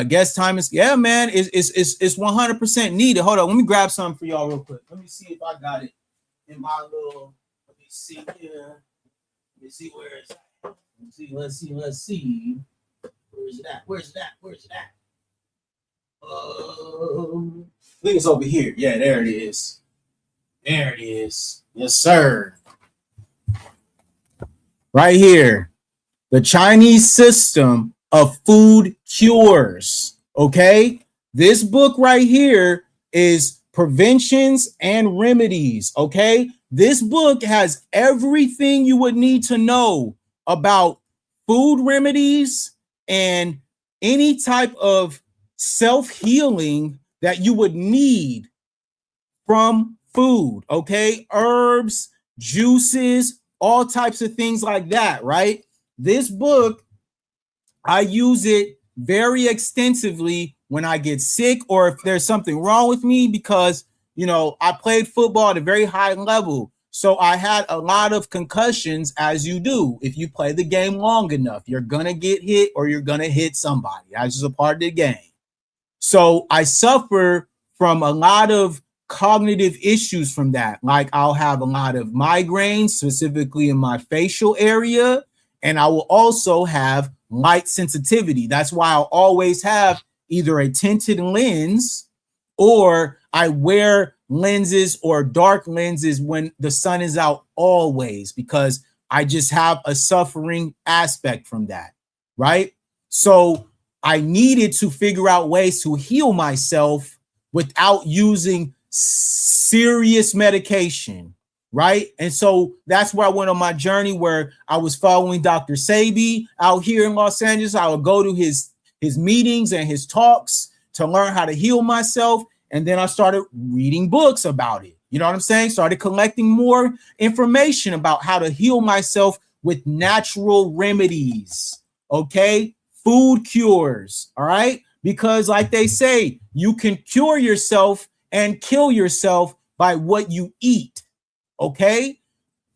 guest time is, yeah, man, it's 100% needed. Hold on, let me grab something for y'all real quick. Let me see if I got it in my little, let me see here. Let me see where it's at. Let's see. Where's it at? I think it's over here. Yeah, there it is. Yes, sir. Right here. The Chinese system of food cures. Okay. This book right here is preventions and remedies. Okay. This book has everything you would need to know about food remedies and any type of self-healing that you would need from food. Okay. Herbs, juices, all types of things like that, right? This book, I use it very extensively when I get sick or if there's something wrong with me, because, I played football at a very high level. So I had a lot of concussions, as you do. If you play the game long enough, you're going to get hit or you're going to hit somebody. That's just a part of the game. So I suffer from a lot of cognitive issues from that. Like I'll have a lot of migraines, specifically in my facial area. And I will also have light sensitivity. That's why I'll always have either a tinted lens or I wear lenses or dark lenses when the sun is out always, because I just have a suffering aspect from that, right? So I needed to figure out ways to heal myself without using serious medication, right? And so that's where I went on my journey, where I was following Dr. Sebi out here in Los Angeles. I would go to his meetings and his talks to learn how to heal myself. And then I started reading books about it. You know what I'm saying? Started collecting more information about how to heal myself with natural remedies. Okay. Food cures. All right. Because like they say, you can cure yourself and kill yourself by what you eat. Okay.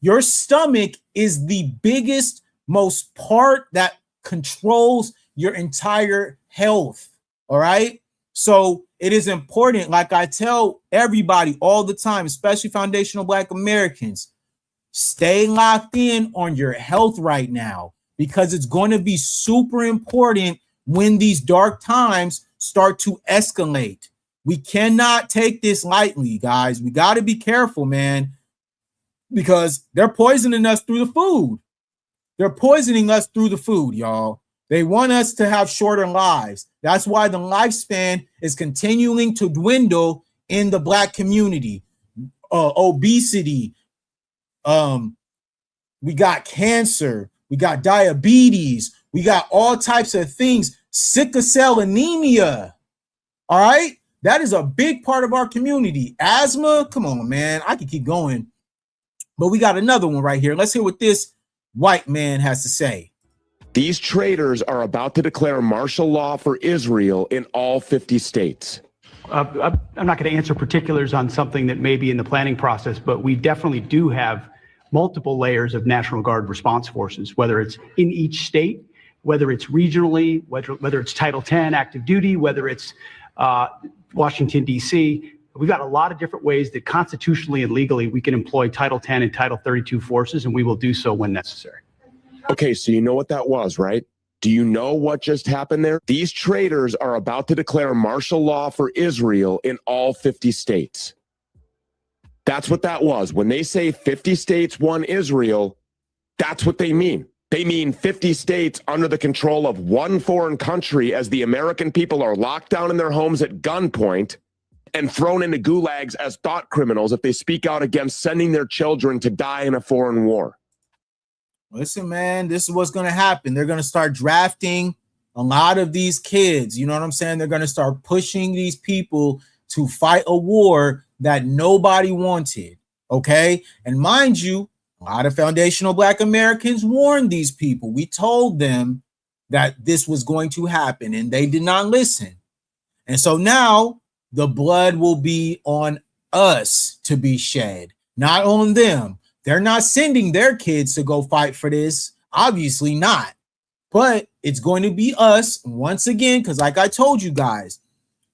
Your stomach is the biggest, most part that controls your entire health. All right. So it is important, like I tell everybody all the time, especially foundational Black Americans, stay locked in on your health right now, because it's going to be super important when these dark times start to escalate. We cannot take this lightly, guys. We got to be careful, man, because they're poisoning us through the food. They're poisoning us through the food, y'all. They want us to have shorter lives. That's why the lifespan is continuing to dwindle in the Black community. obesity. We got cancer. We got diabetes. We got all types of things. Sickle cell anemia. All right. That is a big part of our community. Asthma. Come on, man. I could keep going. But we got another one right here. Let's hear what this white man has to say. These traitors are about to declare martial law for Israel in all 50 states. I'm not going to answer particulars on something that may be in the planning process, but we definitely do have multiple layers of National Guard response forces, whether it's in each state, whether it's regionally, whether it's Title 10 active duty, whether it's Washington, D.C. We've got a lot of different ways that constitutionally and legally we can employ Title 10 and Title 32 forces, and we will do so when necessary. Okay, so you know what that was, right? Do you know what just happened there? These traitors are about to declare martial law for Israel in all 50 states. That's what that was. When they say 50 states won Israel, that's what they mean. They mean 50 states under the control of one foreign country as the American people are locked down in their homes at gunpoint and thrown into gulags as thought criminals if they speak out against sending their children to die in a foreign war. Listen, man, this is what's going to happen. They're going to start drafting a lot of these kids. You know what I'm saying? They're going to start pushing these people to fight a war that nobody wanted. Okay. And mind you, a lot of foundational Black Americans warned these people. We told them that this was going to happen and they did not listen. And so now the blood will be on us to be shed, not on them. They're not sending their kids to go fight for this. Obviously not. But it's going to be us once again, because like I told you guys,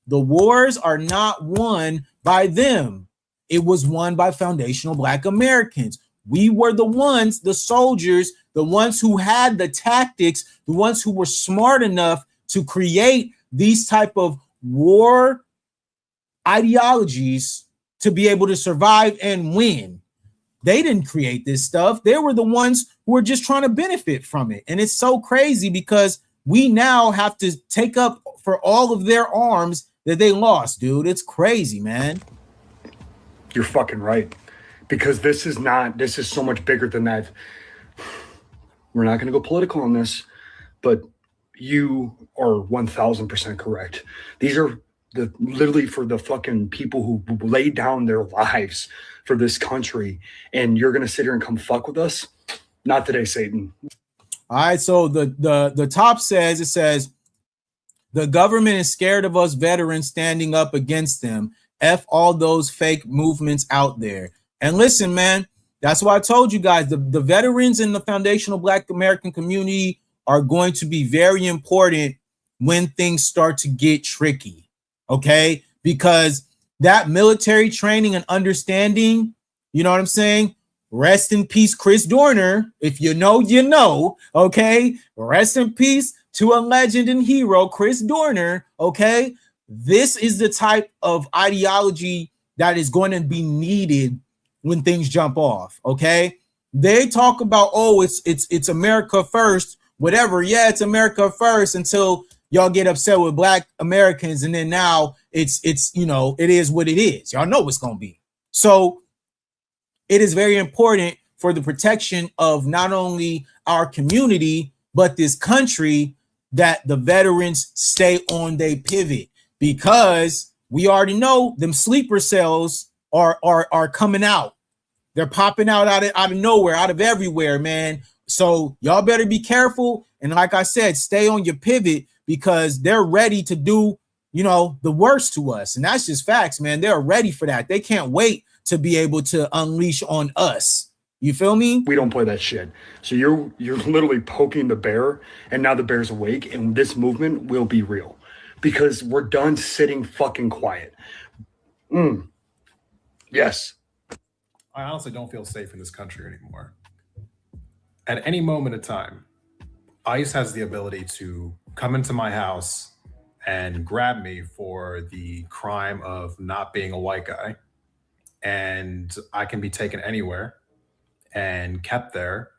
the wars are not won by them. It was won by foundational Black Americans. We were the ones, the soldiers, the ones who had the tactics, the ones who were smart enough to create these type of war ideologies to be able to survive and win. They didn't create this stuff. They were the ones who were just trying to benefit from it. And it's so crazy because we now have to take up for all of their arms that they lost, dude. It's crazy, man. You're fucking right. Because this is so much bigger than that. We're not going to go political on this, but you are 1000% correct. These are literally for the fucking people who laid down their lives for this country, and you're gonna sit here and come fuck with us? Not today, Satan. All right, so the top says, it says, the government is scared of us veterans standing up against them. F all those fake movements out there. And listen, man, that's why I told you guys, the veterans in the foundational Black American community are going to be very important when things start to get tricky, okay? Because that military training and understanding, you know what I'm saying? Rest in peace, Chris Dorner. If you know, you know, okay? Rest in peace to a legend and hero, Chris Dorner, okay? This is the type of ideology that is going to be needed when things jump off, okay? They talk about, oh, it's America first, whatever. Yeah, it's America first until y'all get upset with Black Americans, and then now it's you know, it is what it is. Y'all know what's gonna be. So it is very important for the protection of not only our community but this country that the veterans stay on their pivot, because we already know them sleeper cells are coming out. They're popping out of nowhere, out of everywhere, man. So y'all better be careful, and like I said, stay on your pivot, because they're ready to do, you know, the worst to us. And that's just facts, man. They're ready for that. They can't wait to be able to unleash on us. You feel me? We don't play that shit. So you're literally poking the bear, and now the bear's awake, and this movement will be real, because we're done sitting fucking quiet. Yes. I honestly don't feel safe in this country anymore. At any moment of time, ICE has the ability to come into my house and grab me for the crime of not being a white guy. And I can be taken anywhere and kept there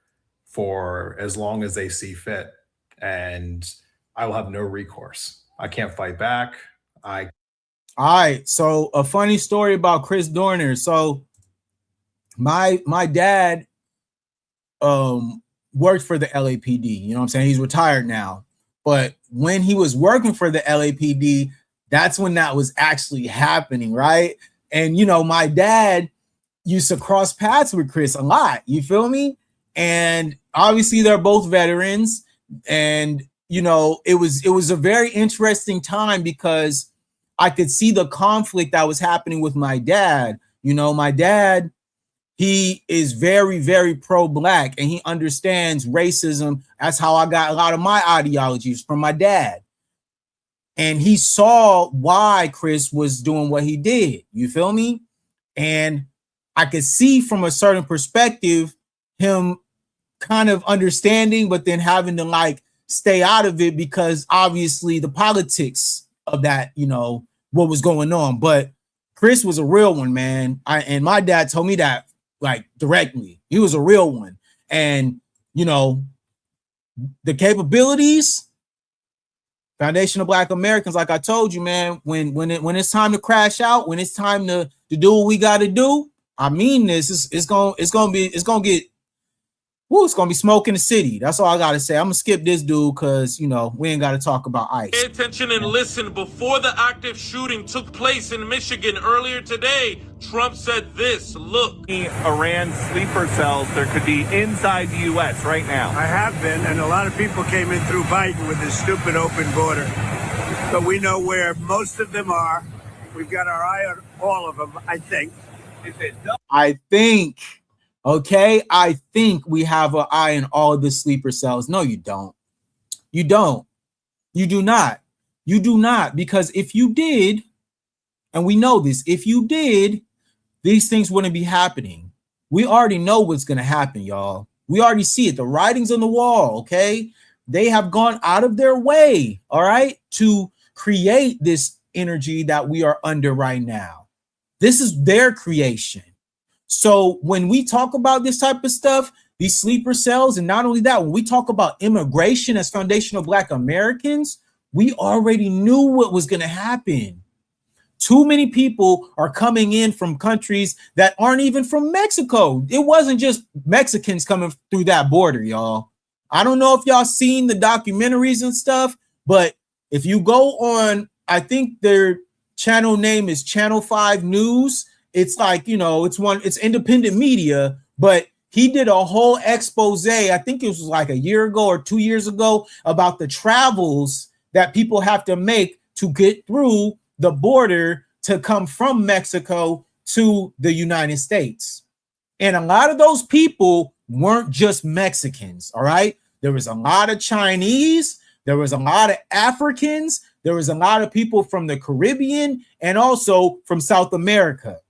for as long as they see fit. And I will have no recourse. I can't fight back. All right. So a funny story about Chris Dorner. So my dad worked for the LAPD. You know what I'm saying? He's retired now. But when he was working for the LAPD, that's when that was actually happening, right? And, you know, my dad used to cross paths with Chris a lot. You feel me? And obviously they're both veterans. And, you know, it was a very interesting time because I could see the conflict that was happening with my dad. You know, my dad, he is very, very pro-Black, and he understands racism. That's how I got a lot of my ideologies, from my dad. And he saw why Chris was doing what he did. You feel me? And I could see from a certain perspective him kind of understanding, but then having to like stay out of it because obviously the politics of that, you know, what was going on. But Chris was a real one, man. And my dad told me that like directly. He was a real one. And, you know, the capabilities, Foundational Black Americans, like I told you, man, when it's time to crash out, when it's time to do what we got to do, I mean this, it's gonna be smoke in the city. That's all I gotta say. I'm gonna skip this dude because, you know, we ain't gotta talk about ICE. Pay attention and listen. Before the active shooting took place in Michigan earlier today, Trump said this. Look. Iran sleeper cells there could be inside the U.S. right now. I have been, and a lot of people came in through Biden with this stupid open border. But we know where most of them are. We've got our eye on all of them, I think. Okay, I think we have an eye on all of the sleeper cells. No, you don't. You don't. You do not. You do not. Because if you did, and we know this, if you did, these things wouldn't be happening. We already know what's going to happen, y'all. We already see it. The writing's on the wall, okay? They have gone out of their way, all right, to create this energy that we are under right now. This is their creation. So when we talk about this type of stuff, these sleeper cells, and not only that, when we talk about immigration as Foundational Black Americans, we already knew what was going to happen. Too many people are coming in from countries that aren't even from Mexico. It wasn't just Mexicans coming through that border, y'all. I don't know if y'all seen the documentaries and stuff, but if you go on, I think their channel name is Channel 5 News. It's like, you know, it's independent media, but he did a whole expose, I think it was like a year ago or 2 years ago, about the travels that people have to make to get through the border to come from Mexico to the United States. And a lot of those people weren't just Mexicans, all right? There was a lot of Chinese, there was a lot of Africans, there was a lot of people from the Caribbean and also from South America.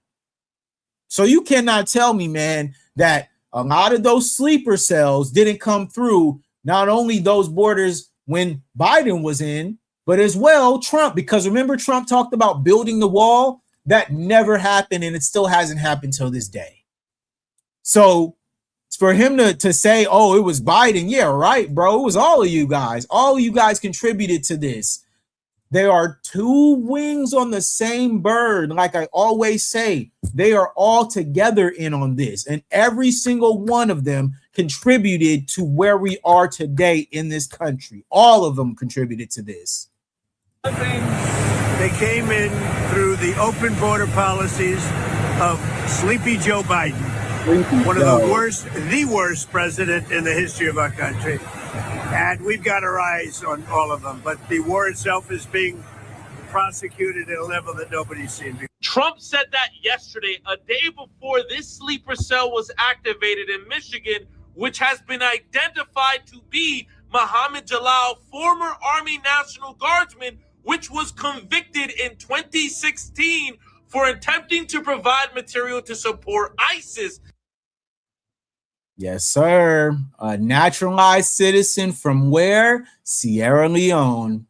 So you cannot tell me, man, that a lot of those sleeper cells didn't come through not only those borders when Biden was in, but as well Trump, because remember Trump talked about building the wall. That never happened, and it still hasn't happened till this day. So for him to say, oh, it was Biden, yeah, right, bro, it was all of you guys. All of you guys contributed to this. There are two wings on the same bird. Like I always say, they are all together in on this, and every single one of them contributed to where we are today in this country. All of them contributed to this. They came in through the open border policies of Sleepy Joe Biden, one of the worst president in the history of our country. And we've got our eyes on all of them. But the war itself is being prosecuted at a level that nobody's seen before. Trump said that yesterday, a day before this sleeper cell was activated in Michigan, which has been identified to be Muhammad Jalal, former Army National Guardsman, which was convicted in 2016 for attempting to provide material to support ISIS. Yes, sir. A naturalized citizen from where? Sierra Leone.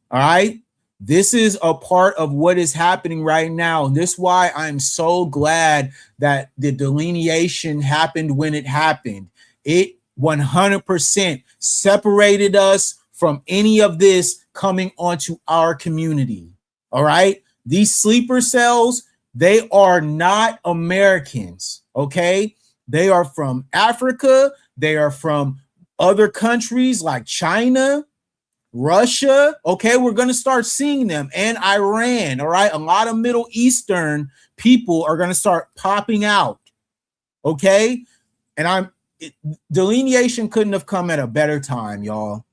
All right. This is a part of what is happening right now. And this is why I'm so glad that the delineation happened when it happened. It 100% separated us from any of this coming onto our community. All right. These sleeper cells, They are not Americans, okay? They are from Africa. They are from other countries like China, Russia. Okay, we're going to start seeing them, and Iran. All right, a lot of Middle Eastern people are going to start popping out. Okay, and delineation couldn't have come at a better time, y'all.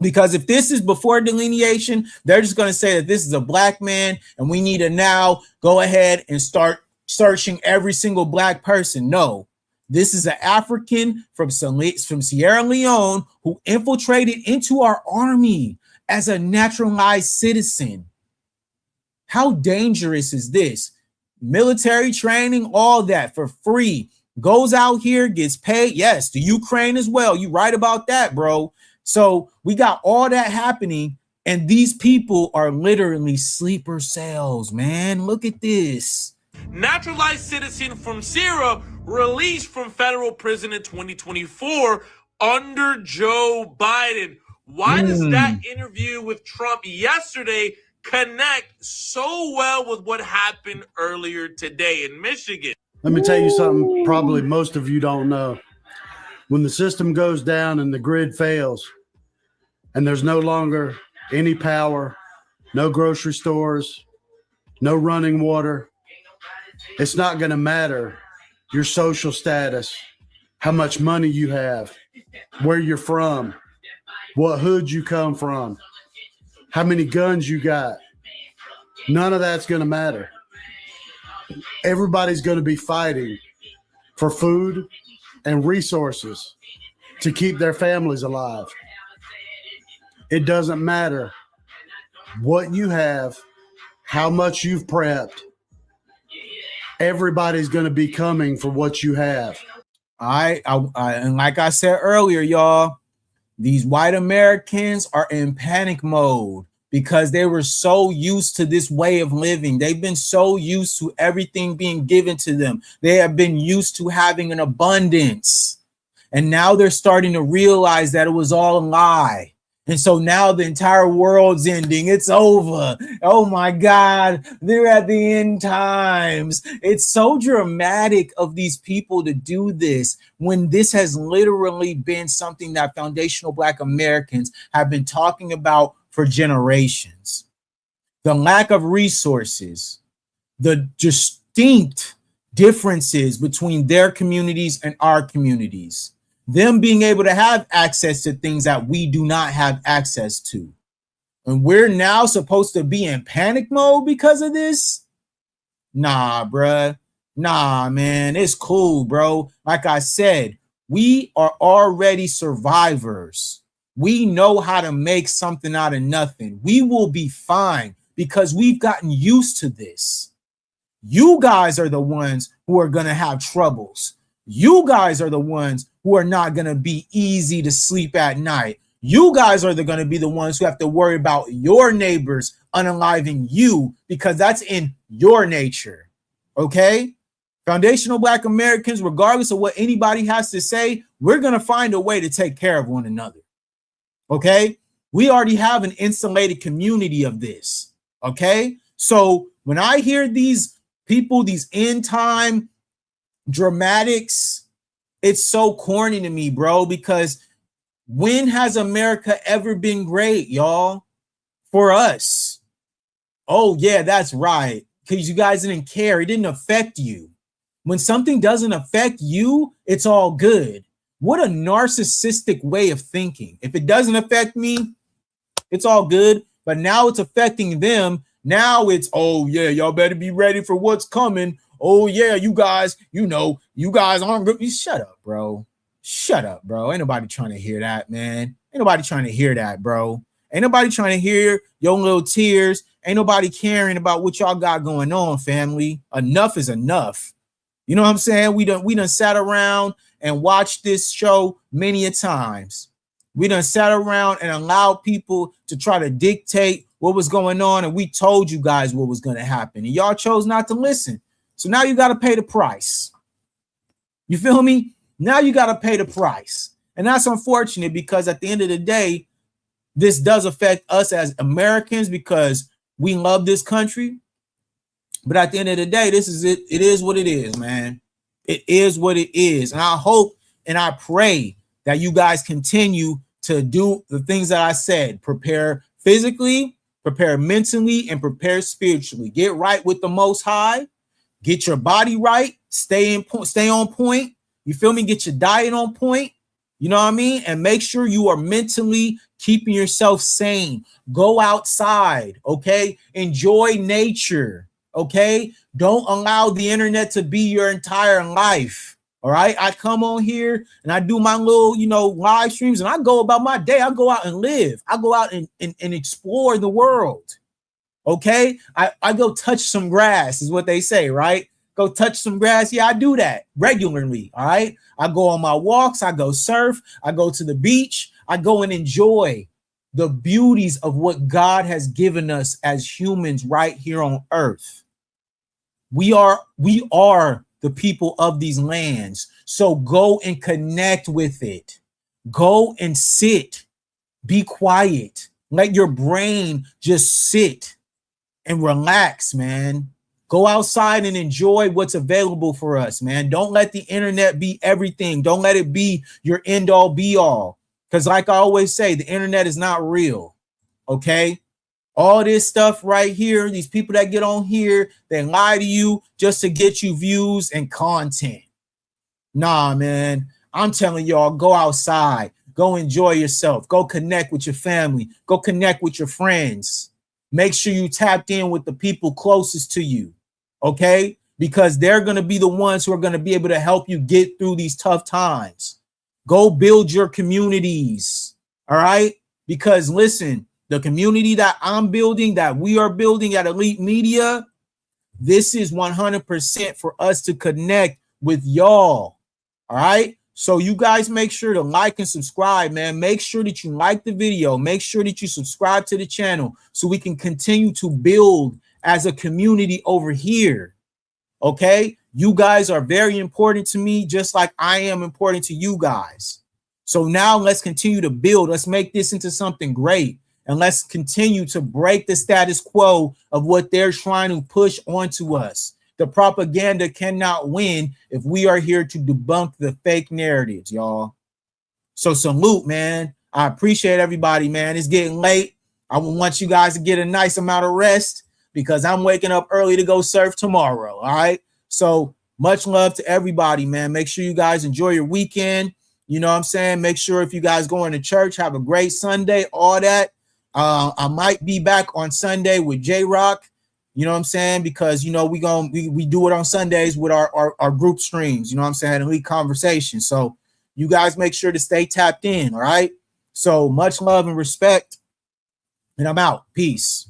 Because if this is before delineation, they're just going to say that this is a black man and we need to now go ahead and start searching every single black person. No, this is an African from Sierra Leone who infiltrated into our army as a naturalized citizen. How dangerous is this? Military training, all that for free. Goes out here, gets paid. Yes, to Ukraine as well. You right about that, bro. So we got all that happening, and these people are literally sleeper cells, man. Look at this. Naturalized citizen from Syria released from federal prison in 2024 under Joe Biden. Why does that interview with Trump yesterday connect so well with what happened earlier today in Michigan? Let me tell you something probably most of you don't know. When the system goes down and the grid fails, and there's no longer any power, no grocery stores, no running water, it's not going to matter your social status, how much money you have, where you're from, what hood you come from, how many guns you got. None of that's going to matter. Everybody's going to be fighting for food and resources to keep their families alive. It doesn't matter what you have, how much you've prepped. Everybody's going to be coming for what you have. And like I said earlier, y'all, these white Americans are in panic mode because they were so used to this way of living. They've been so used to everything being given to them. They have been used to having an abundance. And now they're starting to realize that it was all a lie. And so now the entire world's ending. It's over. Oh my God, they're at the end times. It's so dramatic of these people to do this when this has literally been something that foundational Black Americans have been talking about for generations. The lack of resources, the distinct differences between their communities and our communities. Them being able to have access to things that we do not have access to. And we're now supposed to be in panic mode because of this? Nah, bruh. Nah, man. It's cool, bro. Like I said, we are already survivors. We know how to make something out of nothing. We will be fine because we've gotten used to this. You guys are the ones who are going to have troubles. You guys are the ones who are not going to be easy to sleep at night. You guys are going to be the ones who have to worry about your neighbors unaliving you because that's in your nature. Okay? Foundational Black Americans, regardless of what anybody has to say, we're going to find a way to take care of one another. Okay? We already have an insulated community of this. Okay? So when I hear these people, these end time dramatics, it's so corny to me, bro, because when has America ever been great, y'all? For us. Oh, yeah, that's right. Because you guys didn't care. It didn't affect you. When something doesn't affect you, it's all good. What a narcissistic way of thinking. If it doesn't affect me, it's all good. But now it's affecting them. Now it's, oh, yeah, y'all better be ready for what's coming. Oh, yeah, you guys, you guys aren't good. You shut up, bro. Shut up, bro. Ain't nobody trying to hear that, man. Ain't nobody trying to hear that, bro. Ain't nobody trying to hear your little tears. Ain't nobody caring about what y'all got going on, family. Enough is enough. You know what I'm saying? We done sat around and watched this show many a times. We done sat around and allowed people to try to dictate what was going on, and we told you guys what was going to happen, and y'all chose not to listen. So now you got to pay the price. You feel me? Now you got to pay the price. And that's unfortunate because at the end of the day, this does affect us as Americans because we love this country. But at the end of the day, this is it. It is what it is, man. It is what it is. And I hope and I pray that you guys continue to do the things that I said. Prepare physically, prepare mentally, and prepare spiritually. Get right with the Most High. Get your body right. Stay on point. You feel me? Get your diet on point. You know what I mean? And make sure you are mentally keeping yourself sane. Go outside, okay? Enjoy nature, okay? Don't allow the internet to be your entire life, all right? I come on here and I do my little, live streams, and I go about my day. I go out and live. I go out and explore the world, okay? I go touch some grass is what they say, right? Go touch some grass. Yeah, I do that regularly, all right? I go on my walks. I go surf. I go to the beach. I go and enjoy the beauties of what God has given us as humans right here on earth. We are the people of these lands. So go and connect with it. Go and sit. Be quiet. Let your brain just sit and relax, man. Go outside and enjoy what's available for us, man. Don't let the internet be everything. Don't let it be your end all be all. Because like I always say, the internet is not real, okay? All this stuff right here, these people that get on here, they lie to you just to get you views and content. Nah, man, I'm telling y'all, go outside. Go enjoy yourself. Go connect with your family. Go connect with your friends. Make sure you tapped in with the people closest to you, okay? Because they're going to be the ones who are going to be able to help you get through these tough times. Go build your communities, all right? Because listen, the community that I'm building, that we are building at Elite Media, this is 100% for us to connect with y'all, all right? So you guys make sure to like and subscribe, man. Make sure that you like the video. Make sure that you subscribe to the channel so we can continue to build as a community over here, okay? You guys are very important to me, just like I am important to you guys. So now let's continue to build. Let's make this into something great. And let's continue to break the status quo of what they're trying to push onto us. The propaganda cannot win if we are here to debunk the fake narratives, y'all. So salute, man. I appreciate everybody, man. It's getting late. I want you guys to get a nice amount of rest because I'm waking up early to go surf tomorrow, all right? So much love to everybody, man. Make sure you guys enjoy your weekend. You know what I'm saying? Make sure if you guys going to church, have a great Sunday, all that. I might be back on Sunday with J-Rock. You know what I'm saying? Because, we do it on Sundays with our group streams, you know what I'm saying? Elite Conversation. So you guys make sure to stay tapped in, all right? So much love and respect. And I'm out. Peace.